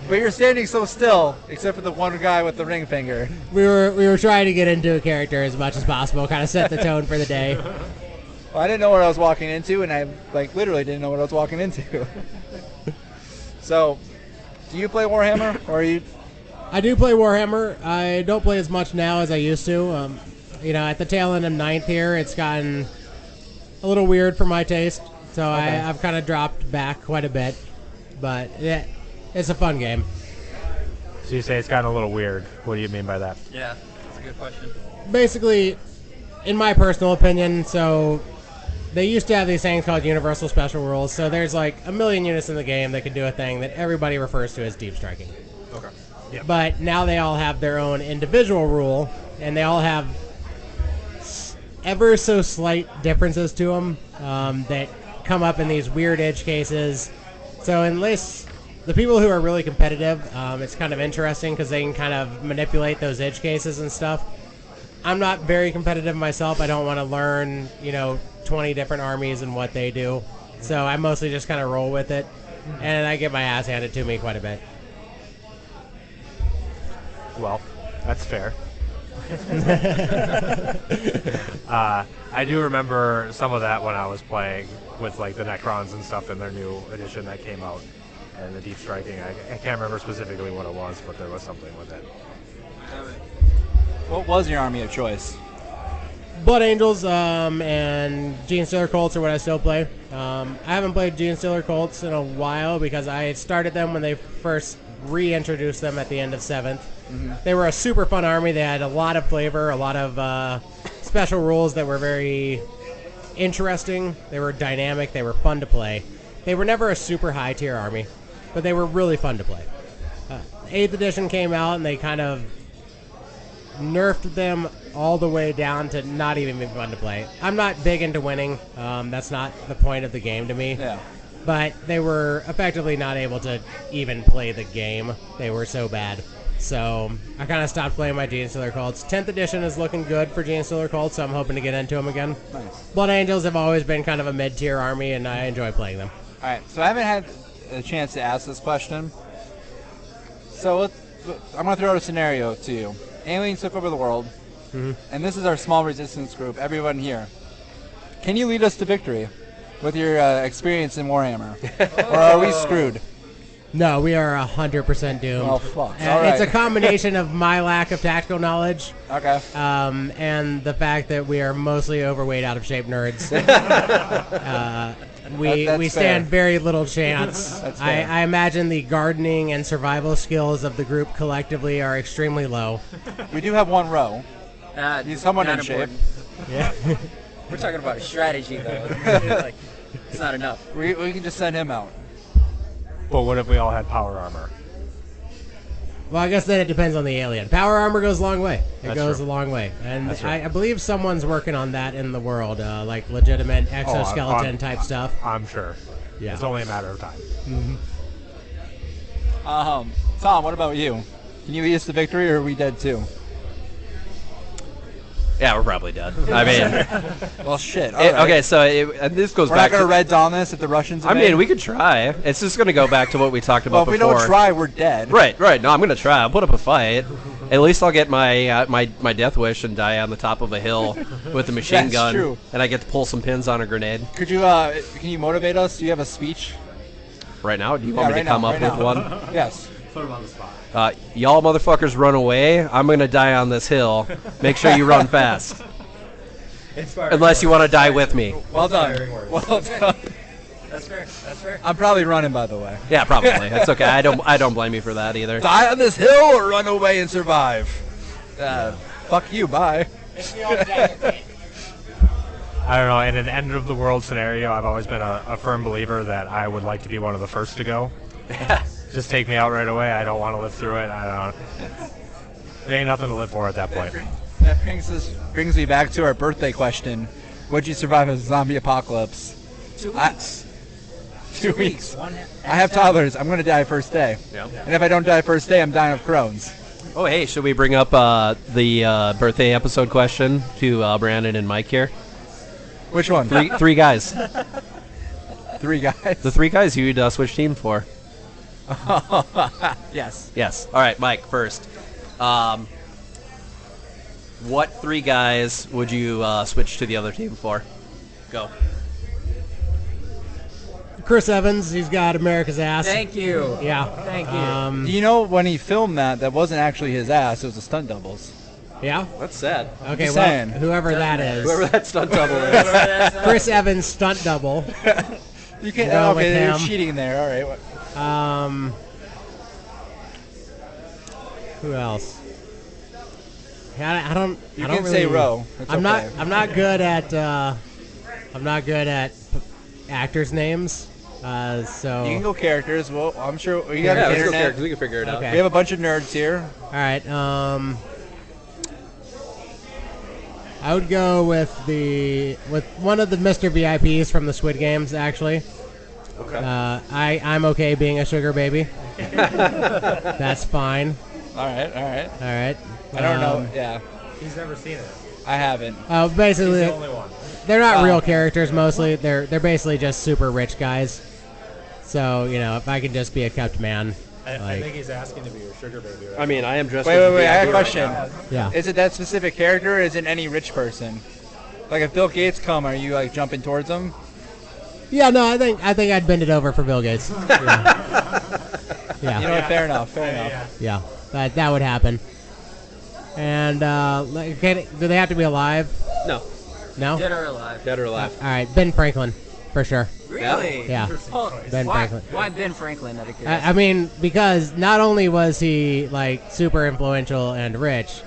But you're standing so still, except for the one guy with the ring finger. We were trying to get into a character as much as possible, kind of set the tone for the day. Well, I didn't know what I was walking into, and I literally didn't know what I was walking into. So, do you play Warhammer, or are you? I do play Warhammer. I don't play as much now as I used to. At the tail end of 9th here, it's gotten a little weird for my taste, so okay. I've kind of dropped back quite a bit. But yeah, it's a fun game. So you say it's gotten a little weird. What do you mean by that? Yeah, that's a good question. Basically, in my personal opinion, so they used to have these things called universal special rules. So there's like a million units in the game that can do a thing that everybody refers to as deep striking. Okay. Yeah. But now they all have their own individual rule, and they all have ever so slight differences to them that come up in these weird edge cases. So unless the people who are really competitive, it's kind of interesting because they can kind of manipulate those edge cases and stuff. I'm not very competitive myself. I don't want to learn, 20 different armies and what they do. So I mostly just kind of roll with it, and I get my ass handed to me quite a bit. Well, that's fair. I do remember some of that when I was playing with like the Necrons and stuff in their new edition that came out, and the deep striking. I can't remember specifically what it was, but there was something with it. What was your army of choice? Blood Angels and Genestealer Colts are what I still play. I haven't played Genestealer Colts in a while because I started them when they first reintroduced them at the end of 7th. Mm-hmm. They were a super fun army. They had a lot of flavor, a lot of special rules that were very interesting. They were dynamic. They were fun to play. They were never a super high tier army, but they were really fun to play. 8th edition came out and they kind of nerfed them all the way down to not even being fun to play. I'm not big into winning. That's not the point of the game to me. Yeah. But they were effectively not able to even play the game. They were so bad. So I kind of stopped playing my Genestealer Cults. 10th edition is looking good for Genestealer Cults, so I'm hoping to get into them again. Nice. Blood Angels have always been kind of a mid-tier army, and I enjoy playing them. All right, so I haven't had a chance to ask this question. So I'm going to throw out a scenario to you. Aliens took over the world, and this is our small resistance group, everyone here. Can you lead us to victory with your experience in Warhammer? Or are we screwed? No, we are 100% doomed. Oh, fuck. It's a combination of my lack of tactical knowledge and the fact that we are mostly overweight, out-of-shape nerds. We stand very little chance. I imagine the gardening and survival skills of the group collectively are extremely low. We do have one row. He's somewhat in shape. Yeah. We're talking about a strategy, though. It's not enough. We can just send him out. But what if we all had power armor? Well, I guess then it depends on the alien. Power armor goes a long way. It goes true. a long way. And I believe someone's working on that in the world, like legitimate exoskeleton type stuff. I'm sure. Yeah. It's only a matter of time. Mm-hmm. Tom, what about you? Can you lead us to victory, or are we dead too? Yeah, we're probably dead. I mean, well, shit. Okay, so this goes We're back. We're not going to red dawn this if the Russians. I mean, we could try. It's just going to go back to what we talked about before. Well, if we don't try, we're dead. Right. No, I'm going to try. I'll put up a fight. At least I'll get my my death wish and die on the top of a hill with a machine gun. True. And I get to pull some pins on a grenade. Could you? Can you motivate us? Do you have a speech? Right now? Do you want me to come up with one? Yes. Put him on the spot. Y'all motherfuckers run away. I'm going to die on this hill. Make sure you run fast. Unless you want to die with me. Well done. Well done. That's fair. I'm probably running, by the way. Yeah, probably. That's okay. I don't blame you for that either. Die on this hill or run away and survive. Fuck you. Bye. I don't know. In an end of the world scenario, I've always been a firm believer that I would like to be one of the first to go. Just take me out right away. I don't want to live through it. There ain't nothing to live for at that point. That brings me back to our birthday question. Would you survive a zombie apocalypse? 2 weeks. 2 weeks. I have toddlers. I'm going to die first day. Yeah. And if I don't die first day, I'm dying of Crohn's. Oh, hey, should we bring up the birthday episode question to Brandon and Mike here? Which one? Three guys. 3 guys. The 3 guys you'd switch team for. Yes. Yes. All right, Mike, first. What 3 guys would you switch to the other team for? Go. Chris Evans, he's got America's ass. Thank you. Yeah. Thank you. You know, when he filmed that wasn't actually his ass. It was the stunt doubles. Yeah? That's sad. Okay, Just well, saying. whoever that is. Whoever that stunt double is. Chris Evans, stunt double. You can't. We'll go with Okay, you're him. cheating there. All right. Who else? I don't. You I don't can really, say row. It's I'm okay. not. I'm not good at. I'm not good at actors' names. So. You can go characters. Well, I'm sure we Yeah, got the let's go internet. characters. We can figure it out. Okay. We have a bunch of nerds here. All right. I would go with one of the Mr. VIPs from the Squid Games. Actually. Okay. I'm okay being a sugar baby. That's fine. All right. All right. I don't know. Yeah, He's never seen it. I haven't. Basically, He's the only one. they're not Oh. real characters. Mostly, they're basically just super rich guys. So if I could just be a kept man, I think he's asking to be your sugar baby. Right? I mean, I am dressed Wait. as a I have a VIP question. yeah. Is it that specific character, or is it any rich person? Like if Bill Gates come, are you like jumping towards him? Yeah, no, I think I'd bend it over for Bill Gates. Yeah, You know what? Fair enough. Fair enough. yeah, that would happen. And do they have to be alive? No. No. Dead or alive? Dead or alive. All right, Ben Franklin, for sure. Really? Yeah. Oh, Ben why, Franklin. why Ben Franklin? Out of curiosity? I mean, because not only was he like super influential and rich,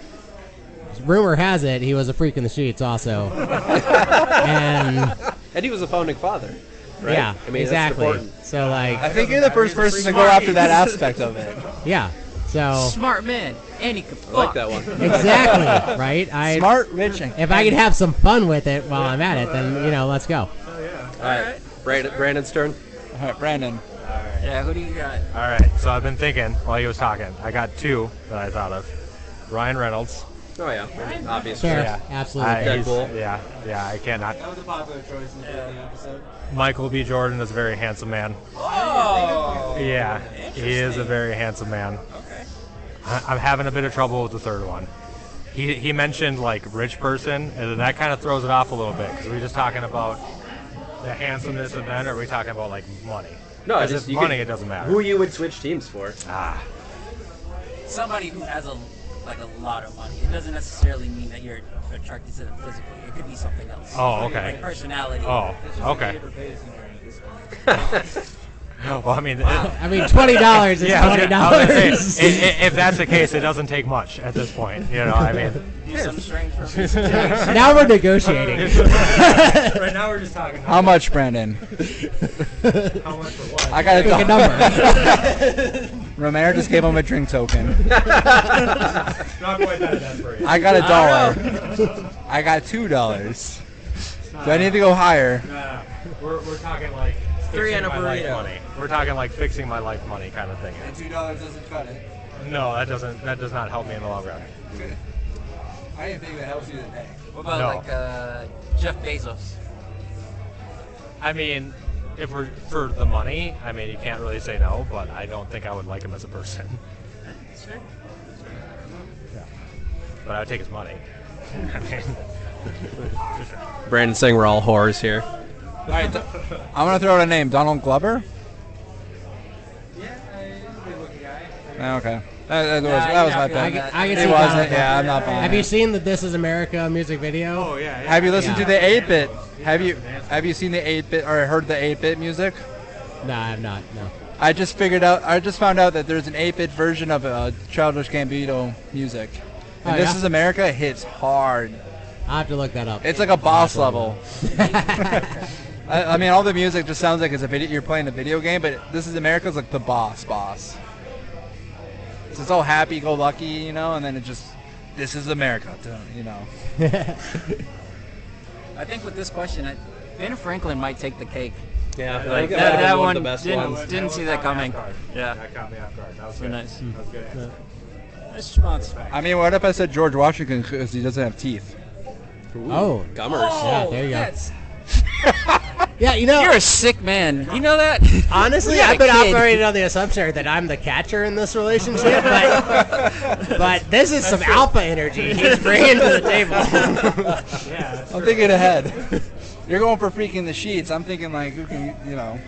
rumor has it he was a freak in the sheets also. and And he was a founding father. Right? yeah, I mean, exactly. That's important. So like, I think you're the first person to go after that aspect of it. yeah. So Smart man, and he could I like fuck. that one. exactly, right? Smart, rich, and If I could have some fun with it while I'm at it, then let's go. All right. Brandon's turn. All right, Brandon. Yeah, who do you got? All right. So I've been thinking while he was talking. I got 2 that I thought of. Ryan Reynolds. Oh, yeah. Obviously. Fair, Yeah. absolutely. He's- Deadpool. Yeah, I cannot. That was a popular choice in the episode. Michael B. Jordan is a very handsome man. Oh. Yeah, he is a very handsome man. Okay. I'm having a bit of trouble with the third one. He mentioned like rich person, and then that kind of throws it off a little bit because we're just talking about the handsomeness of men, or are we talking about like money? No, If it's money, it doesn't matter. Who you would switch teams for? Somebody who has a lot of money. It doesn't necessarily mean that you're attracted to them physically. It could be something else. Oh, okay. Like personality. Oh, okay. Well, I mean, I mean, $20 is yeah, I was gonna $20. say, if that's the case, it doesn't take much at this point. I mean, Do some strange Now we're negotiating. right now we're just talking. How much, Brandon? How much for what? I got a Pick a number. Romero just gave him a drink token. Not quite that desperate. I got $1. I got $2. Do I need to go higher? We're talking like Three fixing and a my life burrito. money. We're talking like fixing my life money kind of thing. $2 doesn't cut it. No, that doesn't. That does not help me in the long run. I didn't think that helps you today. What about No. Jeff Bezos? I mean, if we're for the money, I mean, you can't really say no, but I don't think I would like him as a person. Yeah. But I would take his money. I mean, Brandon's saying we're all whores here. All right, I'm gonna throw out a name. Donald Glover. Yeah, he's a good-looking guy. Okay, that was my pick. I can It see wasn't. Donald Yeah, I'm Glover. not buying Have you it. seen the This Is America music video? oh yeah. Have you listened Yeah. to the 8-bit? Have you seen the 8-bit or heard the 8-bit music? No, I have not. No. I just found out that there's an 8-bit version of Childish Gambino music. And Oh, This yeah? Is America hits hard. I'll have to look that up. It's like a boss level. I mean, all the music just sounds like it's a video. You're playing a video game, but This Is America's like the boss. So it's all happy-go-lucky, and then it just, This Is America, I think with this question, Ben Franklin might take the cake. Yeah, Like that one didn't see that coming. Yeah. That caught me off guard. That was Very good. nice. That was good. Nice response. I mean, what if I said George Washington because he doesn't have teeth? Oh, Gummers. yeah, there you go. That's Yeah, you know, You're a sick man. You know that? honestly, You got I've a been kid. operating on the assumption that I'm the catcher in this relationship, but this is some alpha energy he's bringing to the table. I'm thinking ahead. You're going for freaking the sheets. I'm thinking like, who can, you know.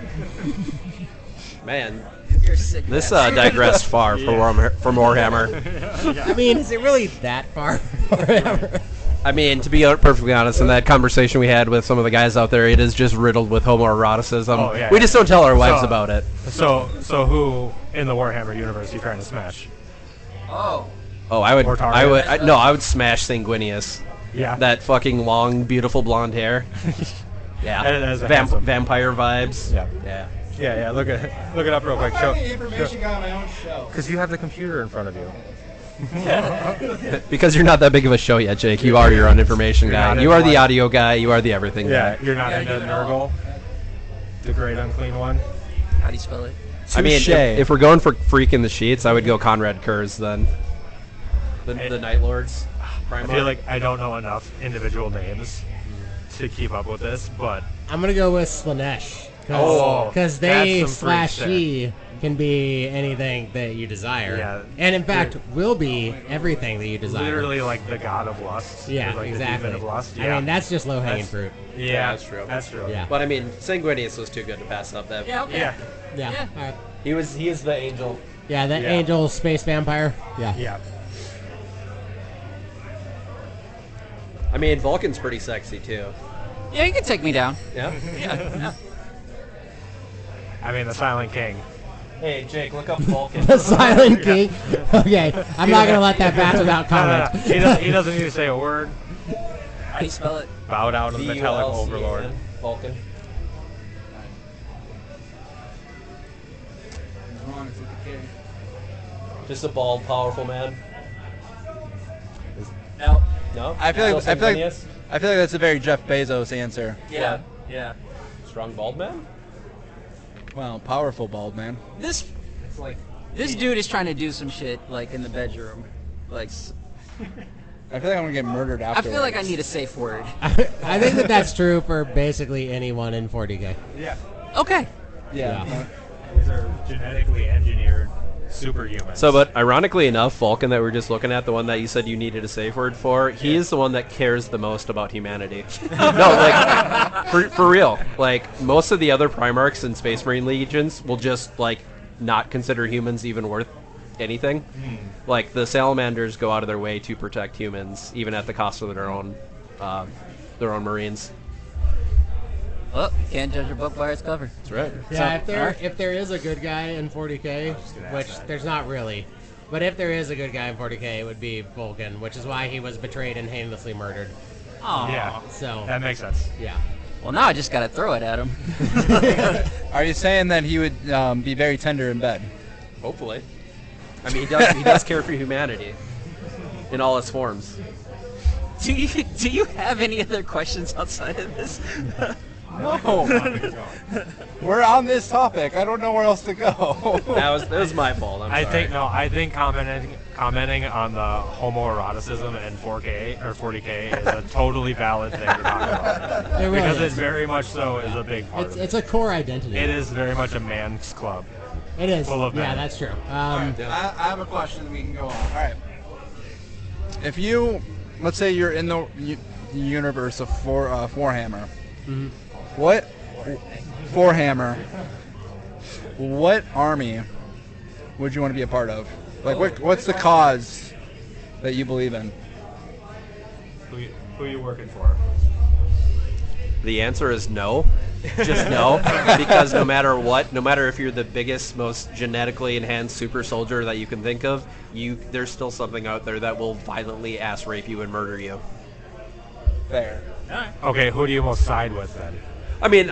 Man, You're a sick this man. digressed far from Warhammer. I mean, is it really that far? I mean, to be perfectly honest, in that conversation we had with some of the guys out there, it is just riddled with homoeroticism. Oh, yeah, we yeah. just don't tell our wives about it. So who in the Warhammer universe are you trying to smash? Oh. Oh, I would. Or Target. I would smash Sanguinius. Yeah. That fucking long, beautiful blonde hair. Yeah. As a handsome. Vampire vibes. Yeah. Yeah. Yeah. Look it up real quick. Show. information guy on my own show. Because you have the computer in front of you. Because you're not that big of a show yet, Jake. You are your own information You're guy. not You are into the one. audio guy. You are the everything Yeah. guy. You're not into Nurgle, the great unclean one. How do you spell it? I mean, Touche. if we're going for freak in the sheets, I would go Conrad Kurz then. The Night Lords. I feel like I don't know enough individual names to keep up with this, but I'm gonna go with Slanesh Oh, because they that's some freaks there. /she can be anything that you desire, Yeah. and in fact will be everything that you desire. literally like the god of lust. Yeah, like exactly. The demon of lust. I Yeah. mean, that's just low hanging That's- fruit. Yeah, that's true. That's true. Yeah. But I mean, Sanguinius was too good to pass up. That Yeah, okay. Yeah. Yeah. Yeah. All right. he is the angel. Yeah, that Yeah. angel space vampire. Yeah. Yeah. I mean, Vulcan's pretty sexy too. Yeah, you can take me down. Yeah. Yeah. I mean, the Silent King. Hey, Jake, look up Vulcan. The Silent King. Okay, I'm not gonna let that pass without comment. He doesn't need to say a word. How do you spell it? Bow down to the metallic overlord. Vulcan. Just a bald, powerful man. No. No. I feel like Still Sanguinius? that's a very Jeff Bezos answer. Yeah. Yeah. Strong bald man. Well, powerful bald man. This It's like dude is trying to do some shit like in the bedroom. Like I feel like I'm gonna get murdered I after. feel like I need a safe word. I think that that's true for basically anyone in 40k. Yeah. Okay. Yeah. These are genetically engineered superhumans. So, but ironically enough, Vulcan that we're just looking at, the one that you said you needed a safe word for, he is the one that cares the most about humanity. No, like, for real. Like, most of the other Primarchs and Space Marine Legions will just, like, not consider humans even worth anything. Like, the Salamanders go out of their way to protect humans, even at the cost of their own Marines. Well, can't judge a book by its cover. That's right. Yeah, So- if there is a good guy in 40k, which there's not really, but if there is a good guy in 40k, it would be Vulcan, which is why he was betrayed and heinously murdered. Oh. Yeah. So That makes sense. yeah. Well, now I just gotta throw it at him. Are you saying that he would be very tender in bed? Hopefully. I mean, he does care for humanity in all its forms. Do you have any other questions outside of this? No. We're on this topic. I don't know where else to go. That was my fault. I think commenting on the homoeroticism in 4K or 40K is a totally valid thing to talk about. It really Because it is. very much so is a big part of It's a core identity. it. It is very much a man's club. It is. full of Yeah, men. that's true. I have a question. We can go on. All right. If you, let's say you're in the universe of Warhammer, what Warhammer? What army would you want to be a part of? Like, what's the cause that you believe in? Who you working for? The answer is no. Just no. Because no matter what, no matter if you're the biggest, most genetically enhanced super soldier that you can think of, there's still something out there that will violently ass rape you and murder you. Fair. Okay, who do you most side with then? I mean,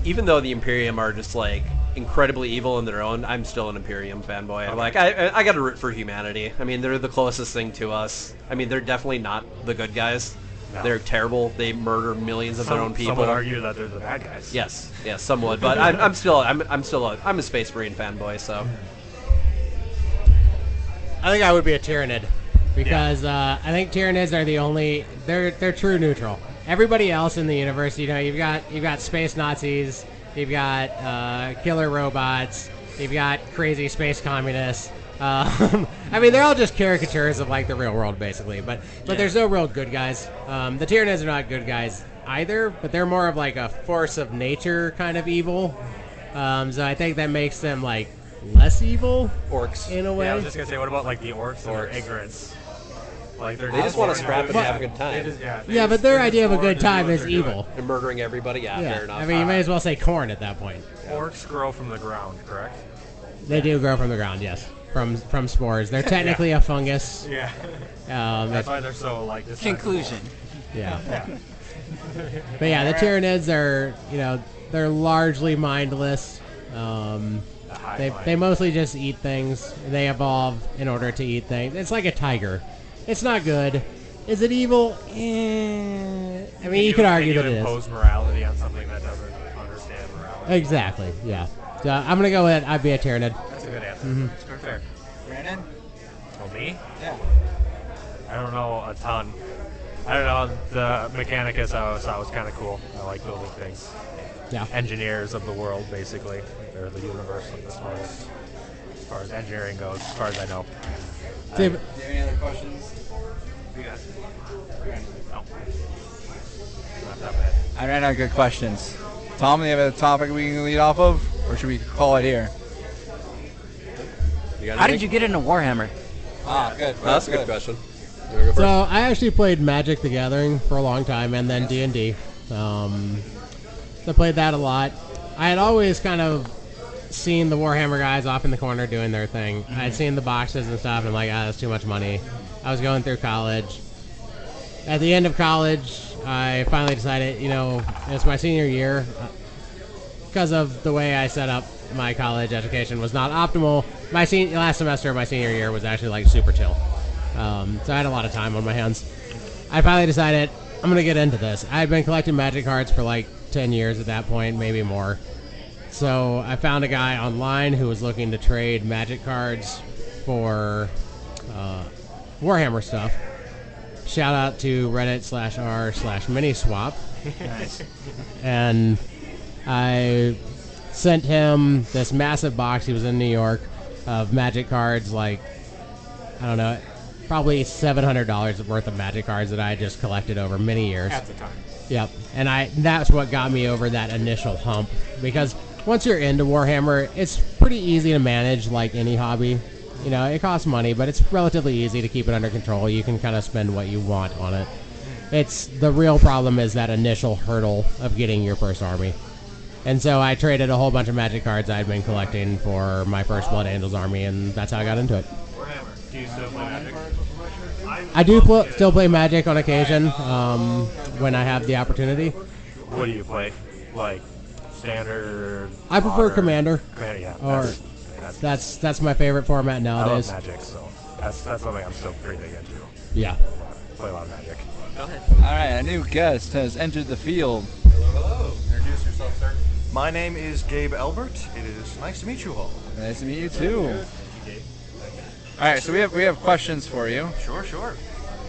even though the Imperium are just like incredibly evil in their own, I'm still an Imperium fanboy. Okay. Like I got to root for humanity. I mean, they're the closest thing to us. I mean, they're definitely not the good guys. No. They're terrible. They murder millions of their own people. Some would argue that they're the bad guys. Yes, some would, but I'm still a Space Marine fanboy. So I think I would be a Tyranid because I think Tyranids are the only they're true neutral. everybody else in the universe, you know, you've got space Nazis, you've got killer robots, you've got crazy space communists. I mean, they're all just caricatures of like the real world, basically. But there's no real good guys. The Tyranids are not good guys either, but they're more of like a force of nature kind of evil. So I think that makes them like less evil. Orcs. In a way. Yeah, I was just gonna say, what about like the orcs and their ignorance? Like they just want to scrap and have a good time. Yeah, but their idea of a good time is evil. And murdering everybody. Yeah, fair enough. I mean, you may as well say corn at that point. Orcs grow from the ground, correct? They do grow from the ground, yes. From spores. They're technically a fungus. Yeah. That's why they're so like this. Conclusion. Yeah. But yeah, the Tyranids are, you know, they're largely mindless. They mostly just eat things. They evolve in order to eat things. It's like a tiger. It's not good. Is it evil? I mean, you could argue that it is. Impose morality on something that doesn't understand morality. Exactly. Yeah. So I'm gonna go with I'd be a Tyranid. That's a good answer. Mm-hmm. Fair. Brandon? Oh, me? Yeah. I don't know a ton. I don't know. The Mechanicus I thought was kind of cool. I like building things. Yeah. Engineers of the world, basically. They're the universe as far as engineering goes, as far as I know. Do you have any other questions? No. Not that bad. I ran out of good questions. Tom, do you have a topic we can lead off of? Or should we call it here? How did you get into Warhammer? Good. That's a good question. So I actually played Magic the Gathering for a long time, and then D&D. So I played that a lot. I had always kind of seen the Warhammer guys off in the corner doing their thing. I had seen the boxes and stuff, and I'm like, that's too much money. I was going through college. At the end of college, I finally decided, you know, it's my senior year. Because of the way I set up my college education was not optimal. My last semester of my senior year was actually like super chill. So I had a lot of time on my hands. I finally decided I'm going to get into this. I had been collecting Magic cards for like 10 years at that point, maybe more. So I found a guy online who was looking to trade Magic cards for Warhammer stuff. Shout out to Reddit/r/miniswap. Nice. And I sent him this massive box. He was in New York of Magic cards, like, I don't know, probably $700 worth of Magic cards that I had just collected over many years. At the time. Yep. And that's what got me over that initial hump. Because once you're into Warhammer, it's pretty easy to manage like any hobby. You know, it costs money, but it's relatively easy to keep it under control. You can kind of spend what you want on it. It's the real problem is that initial hurdle of getting your first army. And so I traded a whole bunch of Magic cards I'd been collecting for my first Blood Angels army, and that's how I got into it. Warhammer. Do you still play Magic? I do still play Magic on occasion when I have the opportunity. What do you play? Like standard? I prefer modern? Commander. Commander, yeah. Or that's my favorite format nowadays. I love Magic, so that's something I'm still pretty big into. Yeah. Play a lot of Magic. Go ahead. All right, a new guest has entered the field. Hello. Introduce yourself, sir. My name is Gabe Albert. It is nice to meet you all. Nice to meet you too. All right, so we have questions for you. Sure.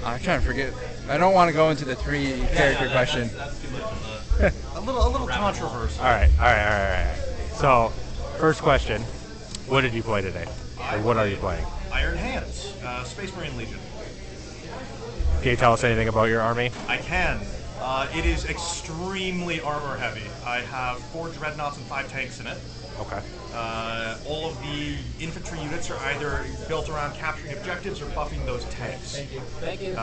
I'm trying to forget. I don't want to go into the 3-character question. That's too much of a little controversial. All right. So, first question: what did you play today? Or what are you playing? Iron Hands, Space Marine Legion. Can you tell us anything about your army? I can. It is extremely armor heavy. I have 4 dreadnoughts and 5 tanks in it. Okay. All of the infantry units are either built around capturing objectives or buffing those tanks. Thank you.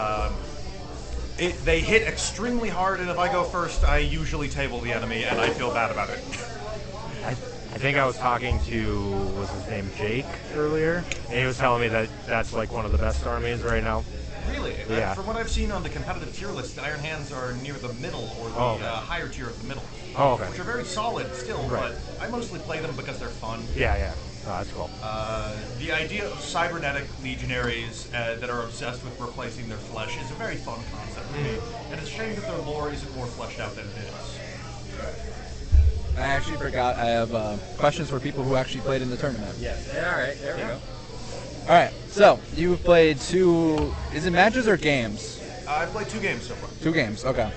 They hit extremely hard, and if I go first, I usually table the enemy, and I feel bad about it. I think I was talking to, was his name Jake earlier, and he was telling me that that's like one of the best armies right now. Really? Yeah. From what I've seen on the competitive tier list, the Iron Hands are near the middle, or the higher tier of the middle. Oh, okay. Which are very solid still, Right. but I mostly play them because they're fun. Yeah. Oh, that's cool. The idea of cybernetic legionaries that are obsessed with replacing their flesh is a very fun concept to me, and it's a shame that their lore isn't more fleshed out than it is. I actually forgot. I have questions for people who actually played in the tournament. Yes. All right. There we go. All right. So you've played 2. Is it matches or games? I've played 2 games so far. 2 games. Okay.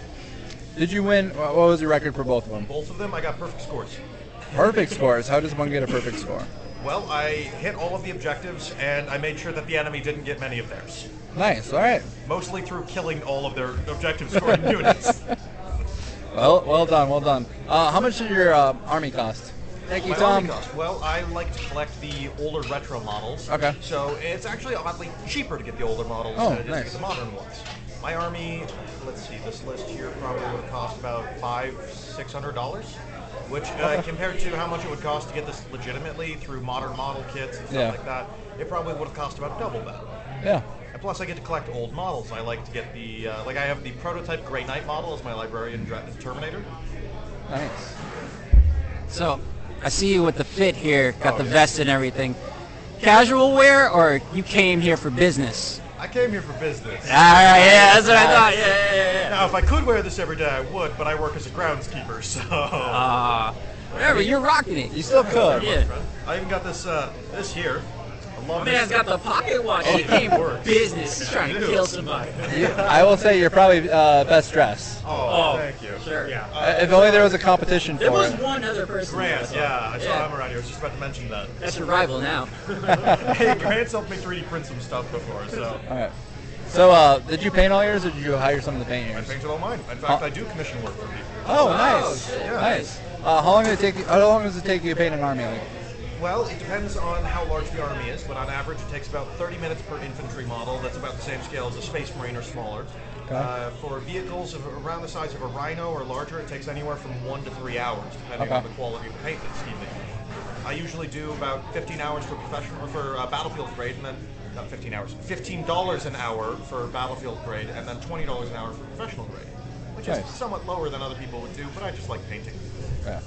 Did you win? What was your record for both of them? Both of them, I got perfect scores. Perfect scores. How does one get a perfect score? Well, I hit all of the objectives, and I made sure that the enemy didn't get many of theirs. Nice. All right. Mostly through killing all of their objective scoring units. Well done. Well done. How much did your army cost? Thank you, My Tom. army cost? Well, I like to collect the older retro models. Okay. So it's actually oddly cheaper to get the older models Oh, than it is to nice. get the modern ones. My army, let's see, this list here probably would have cost about $500-600, which compared to how much it would cost to get this legitimately through modern model kits and stuff like that, it probably would have cost about double that. Yeah. And plus, I get to collect old models. I like to get the like I have the prototype Grey Knight model as my librarian Terminator. Nice. So, I see you with the fit here, got the vest and everything. Casual wear, or you came here for business? I came here for business. All right, yeah, that's what I thought. Yeah. Now, if I could wear this every day, I would, but I work as a groundskeeper, so. Whatever, you're rocking it. You still could. Yeah. I even got this this here. I love My man's got the pocket watch. He came for business. He's trying to kill somebody. I will say you're probably best dressed. Oh, thank you. Sure. Yeah. If only there was a competition There for was it. one other person. Grant, yeah, I saw him around here. I was just about to mention that. That's your rival now. Hey, Grant's helped me 3D print some stuff before, so. All right. So, did you paint all yours, or did you hire some of the paint I yours? painted all mine. In fact, I do commission work for people. Oh, nice. Yeah. Nice. How long did it take? How long does it take you to paint an army? Like? Well, it depends on how large the army is, but on average it takes about 30 minutes per infantry model. That's about the same scale as a Space Marine or smaller. Okay. For vehicles around the size of a Rhino or larger, it takes anywhere from 1 to 3 hours, depending on the quality of the paint that's needed. I usually do about 15 hours for professional for battlefield grade, and then not 15 hours, $15 an hour for battlefield grade, and then $20 an hour for professional grade, which is somewhat lower than other people would do, but I just like painting. Yeah.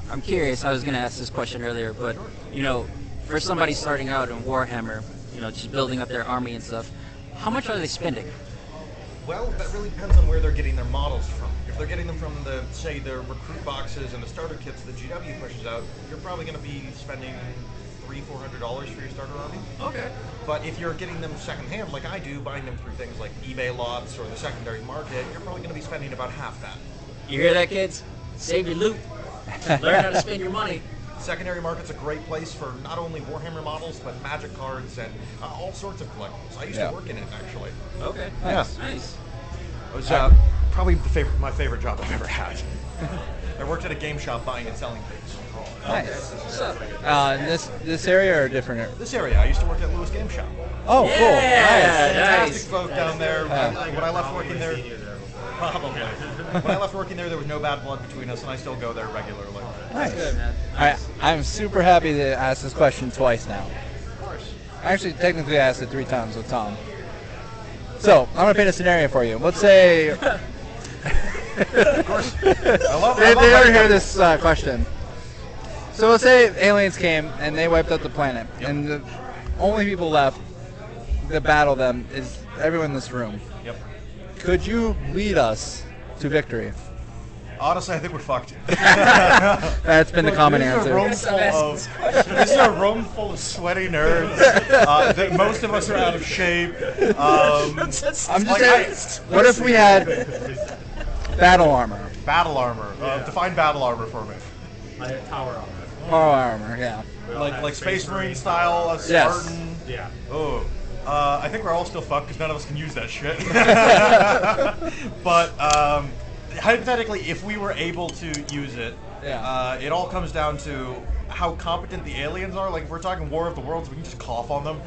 I'm curious. I was going to ask this question earlier, but you know, for somebody starting out in Warhammer, you know, just building up their army and stuff, how much are they spending? Well, that really depends on where they're getting their models from. If they're getting them from the, say, the recruit boxes and the starter kits that GW pushes out, you're probably going to be spending $300-400 for your starter army. Okay. But if you're getting them secondhand, like I do, buying them through things like eBay lots or the secondary market, you're probably going to be spending about half that. You hear that, kids? Save your loot. Learn how to spend your money. Secondary market's a great place for not only Warhammer models, but Magic cards and all sorts of collectibles. I used to work in it, actually. Okay. Nice. Nice. It was probably my favorite job I've ever had. I worked at a game shop buying and selling things. Nice. This area or different? This area, I used to work at Lewis Game Shop. Oh, cool. Nice. Fantastic folk down there. When I left working there, probably. When I left working there was no bad blood between us, and I still go there regularly. Nice. Good, man. I'm super happy to ask this question twice now. Of course. Actually, technically, I asked it 3 times with Tom. So, I'm going to paint a scenario for you. Let's say... Of course. They already hear this question. So let's say aliens came and they wiped out the planet, and the only people left to battle them is everyone in this room. Yep. Could you lead us to victory? Honestly, I think we're fucked. That's been the common answer. This is a room full of sweaty nerds. Most of us are out of shape. I'm just saying, what if we had battle armor? Battle armor. Define battle armor for me. Like power armor. Power armor, yeah. Like Space Marine style, Spartan. Yeah. Oh. I think we're all still fucked because none of us can use that shit. But hypothetically, if we were able to use it, it all comes down to how competent the aliens are. Like if we're talking War of the Worlds, we can just cough on them.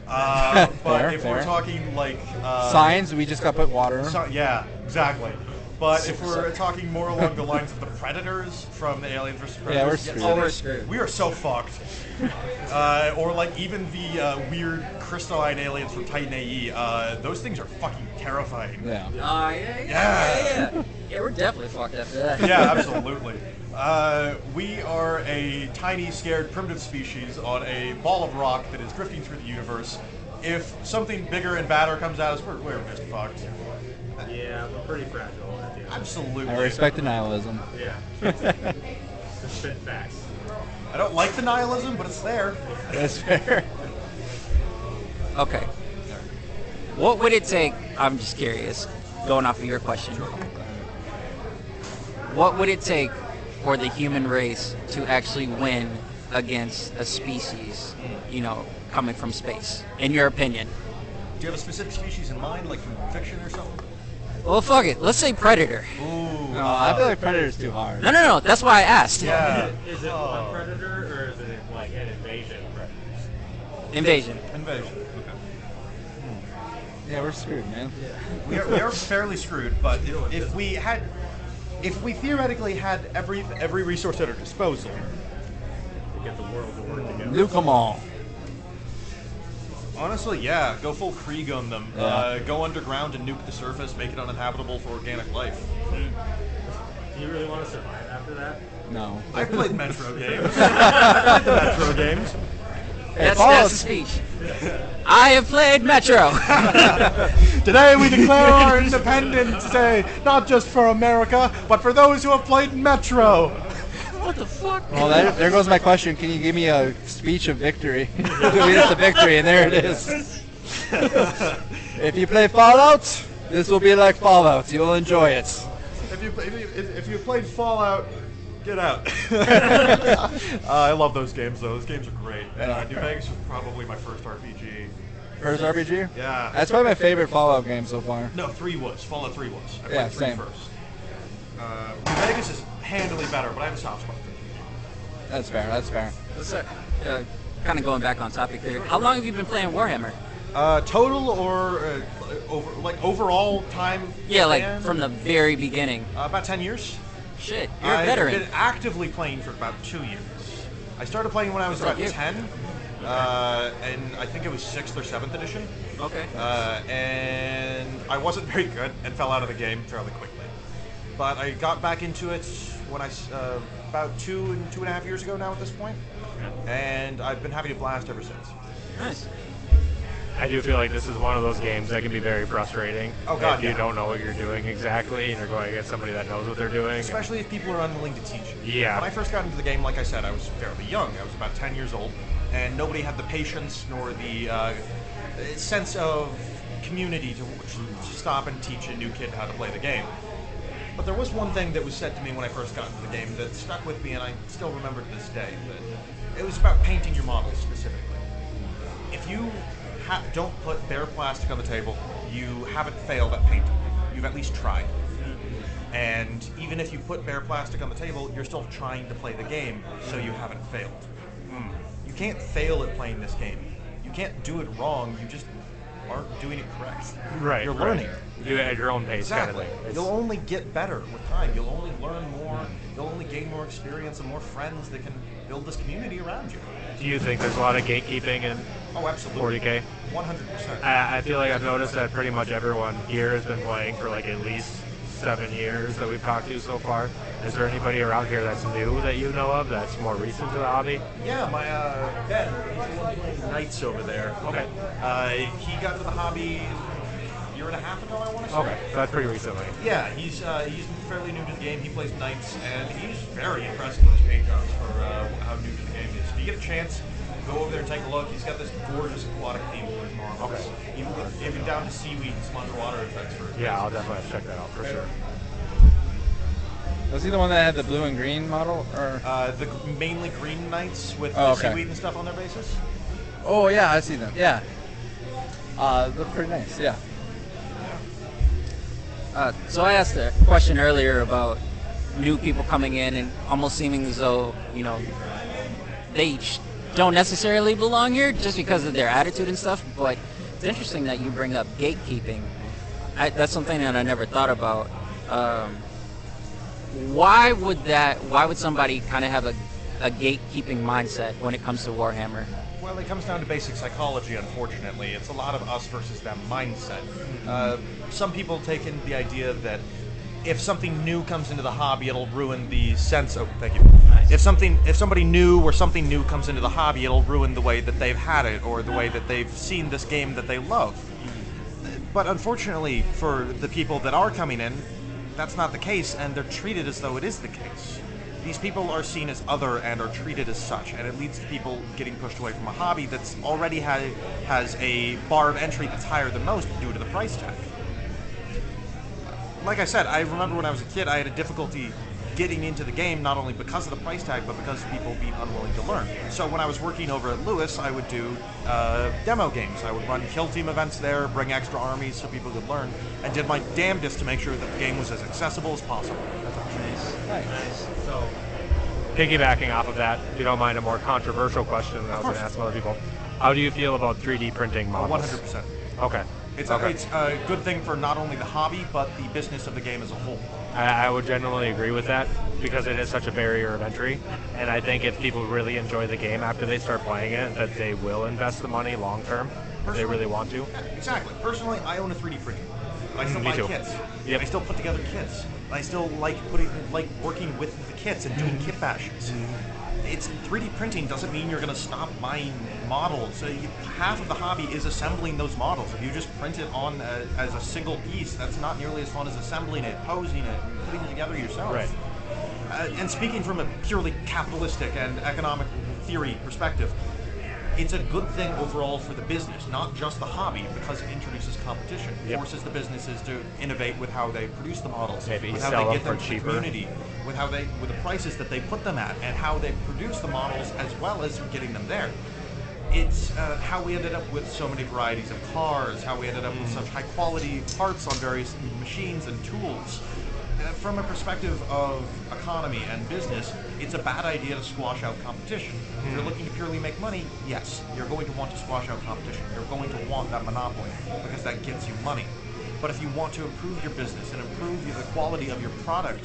But if we're talking like signs, we just got to put water in. Yeah, exactly. But if we're talking more along the lines of the Predators from the Aliens vs. Predators, we're screwed. We are so fucked. Or like even the weird crystalline aliens from Titan AE. Those things are fucking terrifying. Yeah. Yeah, we're definitely fucked after that. Yeah, absolutely. We are a tiny, scared, primitive species on a ball of rock that is drifting through the universe. If something bigger and badder comes at us, we're just fucked. Yeah, we're pretty fragile. Absolutely. I respect the nihilism. Yeah. Just spit facts. I don't like the nihilism, but it's there. That's fair. Okay. What would it take? I'm just curious, going off of your question. what would it take for the human race to actually win against a species, coming from space, in your opinion? Do you have a specific species in mind, like from fiction or something? Well, fuck it. Let's say Predator. Ooh. No, I feel like Predator's too hard. No. That's why I asked. Yeah. Is it one predator or is it like an invasion of predators? Invasion. Okay. Yeah, we're screwed, man. We are fairly screwed, but if we theoretically had every resource at our disposal, To get the world to work together. Nuke them all. honestly, yeah, go full Krieg on them. Yeah. Go underground and nuke the surface, make it uninhabitable for organic life. Do you really want to survive after that? No. I played Metro games. I played the Metro games. That's the speech. I have played Metro. Today we declare our Independence Day, not just for America, but for those who have played Metro. What the fuck? Well, there goes my question. Can you give me a speech of victory? It's a victory, and there it is. If you play Fallout, this will be like Fallout. You'll enjoy it. If you played Fallout, get out. I love those games, though. Those games are great. New Vegas was probably my first RPG. First RPG? Yeah. That's probably my favorite Fallout game so far. No, 3 was. Fallout 3 was. I played Yeah, 3 same. first. New Vegas is handily better, but I have a soft spot for it. That's fair. That's fair. Kind of going back on topic there. How long have you been playing Warhammer? Total or overall time? Yeah, like span? from the very beginning. About 10 years. Shit, you're a veteran. I've been actively playing for about 2 years. I started playing when I was about 10, and I think it was 6th or 7th edition. Okay. And I wasn't very good and fell out of the game fairly quickly. But I got back into it when about 2.5 years ago now at this point, and I've been having a blast ever since. Nice. I do feel like this is one of those games that can be very frustrating. Oh, God, if you yeah. don't know what you're doing exactly, and you're going against somebody that knows what they're doing. Especially if people are unwilling to teach you. Yeah. When I first got into the game, like I said, I was fairly young. I was about 10 years old, and nobody had the patience nor the sense of community to stop and teach a new kid how to play the game. But there was one thing that was said to me when I first got into the game that stuck with me, and I still remember to this day. That it was about painting your models specifically. If you don't put bare plastic on the table, you haven't failed at painting. You've at least tried. And even if you put bare plastic on the table, you're still trying to play the game, so you haven't failed. You can't fail at playing this game. You can't do it wrong, you just aren't doing it correct. Right. You're learning. Do it at your own pace, Exactly. kind of thing. You'll only get better with time. You'll only learn more. You'll only gain more experience and more friends that can build this community around you. Do you think there's a lot of gatekeeping in Oh, absolutely. 40k? 100%. I feel like I've noticed that pretty much everyone here has been playing for like at least 7 years that we've talked to so far. Is there anybody around here that's new that you know of that's more recent to the hobby? Yeah, my Ben, he's the one playing Knights over there. Okay. He got to the hobby a year and a half ago, I want to say. Okay, so that's pretty recently. Yeah, he's fairly new to the game. He plays Knights, and he's very impressive with his paint jobs for how new to the game is. If you get a chance, go over there and take a look. He's got this gorgeous aquatic theme for his models. Okay. Even down to seaweed and some underwater effects for his Yeah, I'll definitely have to check that out for sure. Was he the one that had the blue and green model? Or? The mainly green Knights with Oh, the okay. seaweed and stuff on their bases. Oh, yeah, I see them. Yeah. They're pretty nice, yeah. So I asked a question earlier about new people coming in and almost seeming as though, they don't necessarily belong here just because of their attitude and stuff, but it's interesting that you bring up gatekeeping. That's something that I never thought about. Why would somebody kind of have a gatekeeping mindset when it comes to Warhammer? Well, it comes down to basic psychology, unfortunately. It's a lot of us versus them mindset. Some people take in the idea that if something new comes into the hobby, it'll ruin the sense of... Thank you. Nice. If somebody new or something new comes into the hobby, it'll ruin the way that they've had it or the way that they've seen this game that they love. But unfortunately, for the people that are coming in, that's not the case, and they're treated as though it is the case. These people are seen as other and are treated as such, and it leads to people getting pushed away from a hobby that's already has a bar of entry that's higher than most due to the price tag. Like I said, I remember when I was a kid, I had a difficulty getting into the game, not only because of the price tag, but because of people being unwilling to learn. So when I was working over at Lewis, I would do demo games. I would run kill team events there, bring extra armies so people could learn, and did my damnedest to make sure that the game was as accessible as possible. Nice. So, piggybacking off of that, if you don't mind a more controversial question that I was going to ask some other people, how do you feel about 3D printing models? 100%. Okay. It's a good thing for not only the hobby, but the business of the game as a whole. I would generally agree with that because it is such a barrier of entry, and I think if people really enjoy the game after they start playing it, that they will invest the money long term if they really want to. Yeah, exactly. Personally, I own a 3D printer. I still buy kits. Yep. I still put together kits. I still like working with the kits and doing kit bashes. It's 3D printing doesn't mean you're going to stop buying models. Half of the hobby is assembling those models. If you just print it on as a single piece, that's not nearly as fun as assembling it, posing it, and putting it together yourself. Right. And speaking from a purely capitalistic and economic theory perspective, it's a good thing overall for the business, not just the hobby, because it introduces competition, forces the businesses to innovate with how they produce the models, with how they get them to the community, with the prices that they put them at, and how they produce the models as well as getting them there. It's how we ended up with so many varieties of cars, how we ended up with such high quality parts on various machines and tools. From a perspective of economy and business, it's a bad idea to squash out competition. If you're looking to purely make money, yes, you're going to want to squash out competition. You're going to want that monopoly because that gets you money. But if you want to improve your business and improve the quality of your product,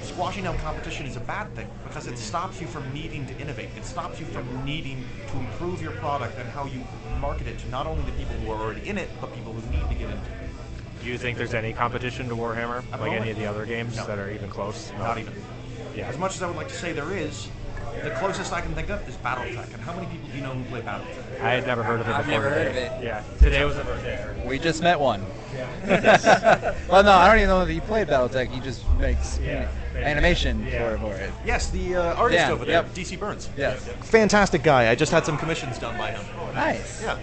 squashing out competition is a bad thing because it stops you from needing to innovate. It stops you from needing to improve your product and how you market it to not only the people who are already in it, but people who need to get into it. Do you think there's any competition to Warhammer, like any of the other games that are even close? No. Not even. Yeah. As much as I would like to say there is, the closest I can think of is BattleTech. And how many people do you know who play BattleTech? I had never heard of it before. I've never heard of it. Yeah. Today was the first day. We just met one. Well, no, I don't even know that he played BattleTech. He just makes animation for it. Yes, the artist over there, DC Burns. Yes. Fantastic guy. I just had some commissions done by him. Nice. Yeah.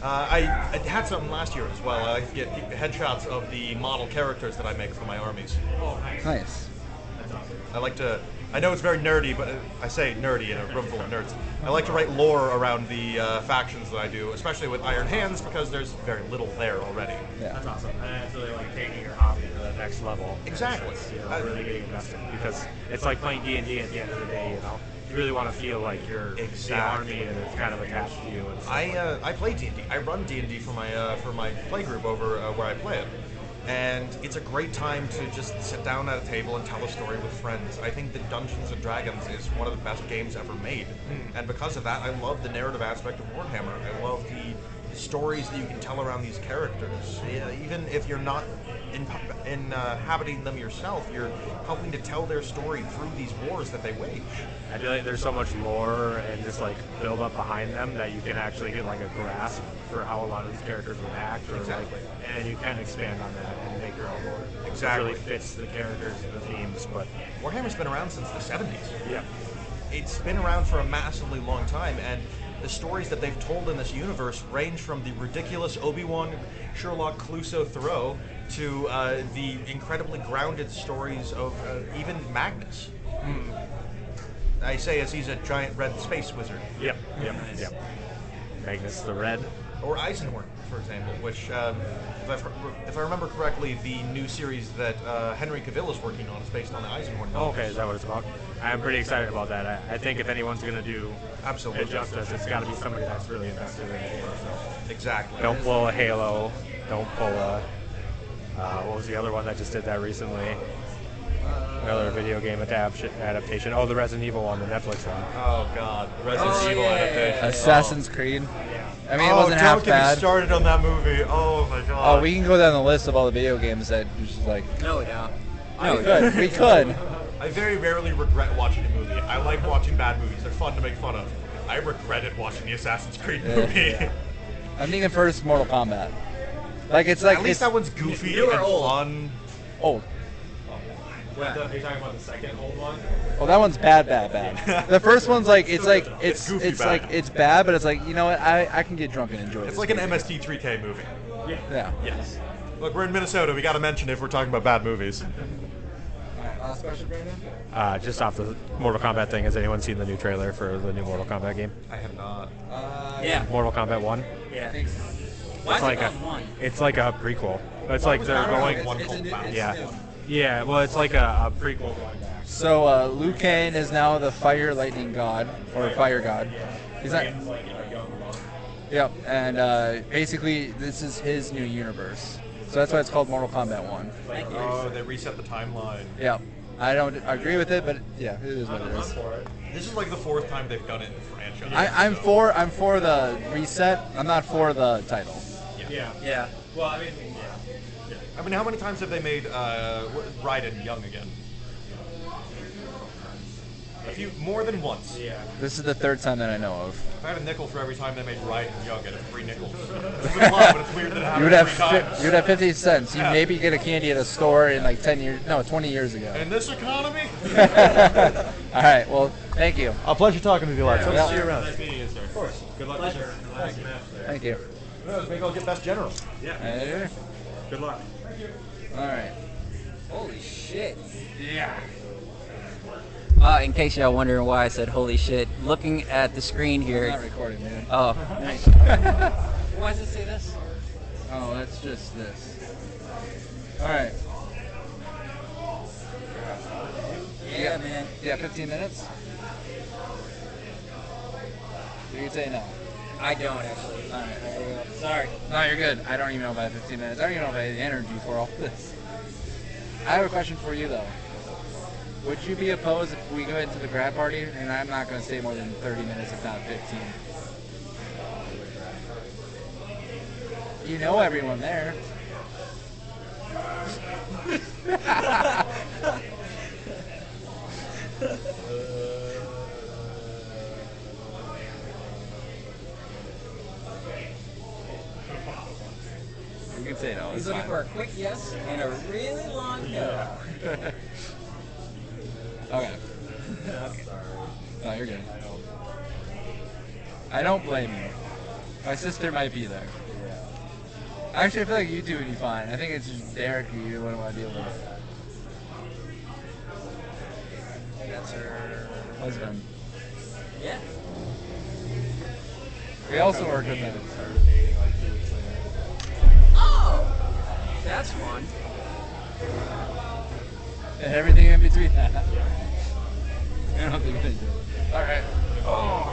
I had something last year as well. I get headshots of the model characters that I make for my armies. Oh, nice. I like to. I know it's very nerdy, but I say nerdy in a room full of nerds. I like to write lore around the factions that I do, especially with Iron Hands, because there's very little there already. Yeah. That's awesome. And it's really like taking your hobby to the next level. Exactly. Really getting invested because it's like playing D&D at the end of the day. You know, you really want to feel like you're the army and it's kind of attached to you. And I play D&D. I run D&D for my play group over where I play it. And it's a great time to just sit down at a table and tell a story with friends. I think that Dungeons & Dragons is one of the best games ever made. And because of that, I love the narrative aspect of Warhammer. I love the stories that you can tell around these characters. Even if you're not inhabiting them yourself, you're helping to tell their story through these wars that they wage. I feel like there's so much lore and just like build up behind them that you can actually get like a grasp for how a lot of these characters would act, or and you can expand on that and make your own lore. Exactly. It really fits the characters and the themes. But Warhammer's been around since the 70s. Yeah. It's been around for a massively long time, and the stories that they've told in this universe range from the ridiculous Obi-Wan Sherlock Clouseau Thoreau to the incredibly grounded stories of even Magnus. I say as he's a giant red space wizard. Yep. Magnus the Red. Or Eisenhorn, for example, which, if I remember correctly, the new series that Henry Cavill is working on is based on the Eisenhorn novels. Okay, is that what it's about? I'm pretty excited about that. I think if anyone's going to do it justice, it's got to be somebody that's really invested in it. So. Exactly. Don't pull a Halo. Don't pull a... what was the other one that just did that recently? Another video game adaptation. Oh, the Resident Evil one, the Netflix one. Oh, God. Resident Evil adaptation. Assassin's Creed. I mean, it wasn't half bad. Don't get me started on that movie. Oh, my God. Oh, we can go down the list of all the video games that you're just like... No, we don't. No, we could. I very rarely regret watching a movie. I like watching bad movies. They're fun to make fun of. I regretted watching the Assassin's Creed movie. I'm thinking first Mortal Kombat. Like, it's like... At least that one's goofy and fun. Old. Are you talking about the second old one? Oh, that one's bad. The first one's like it's bad, but it's like, you know what? I can get drunk and enjoy it. It's like an MST3K movie. Yeah. Yes. Look, we're in Minnesota. We got to mention if we're talking about bad movies. Last question, Brandon? Just off the Mortal Kombat thing, has anyone seen the new trailer for the new Mortal Kombat game? I have not. Yeah. Mortal Kombat 1? Yeah. Why is it like called one? It's like a prequel. It's like they're going. Yeah. Yeah. Well, it's like a prequel going back. So Liu Kang is now the fire lightning god, or fire god. He's not. Yep, and basically this is his new universe. So that's why it's called Mortal Kombat 1. Oh, they reset the timeline. Yep. I don't agree with it, but yeah, it is what it is. This is like the 4th time they've done it in the franchise. I'm for the reset. I'm not for the title. Yeah. Well, I mean, I mean, how many times have they made Raiden young again? A few, more than once. Yeah. This is the 3rd time that I know of. If I had a nickel for every time they made Raiden young, I'd have 3 nickels. It's a lot, but it's weird that it You happened would have 3 times. you would have 50 cents. You maybe get a candy at a store in like 20 years ago. In this economy? All right. Well, thank you. A pleasure talking with you, lads. Yeah. See you around. Nice meeting you, sir. Of course. Good luck. Pleasure. Thank you. Maybe I'll get best general. Yeah. Good luck. All right. Holy shit. Yeah. In case y'all wondering why I said holy shit, looking at the screen I'm here. not recording, man. Oh, nice. Why does it say this? Oh, that's just this. All right. Yeah, man. Yeah, 15 minutes. You can say no. I don't actually. All right. Sorry. No, you're good. I don't even know if I have 15 minutes. I don't even know if I have the energy for all this. I have a question for you, though. Would you be opposed if we go into the grad party, and I'm not going to stay more than 30 minutes, if not 15? You know everyone there. You can say no. He's It's looking fine. for a quick yes and a really long no. Okay. No, you're good. I don't blame you. My sister might be there. Actually, I feel like you two would be fine. I think it's just Derek who you wouldn't want to deal with. That's her husband. Yeah. We also work with them. Oh, that's fun. And everything in between that. I don't think they do. All right. Oh.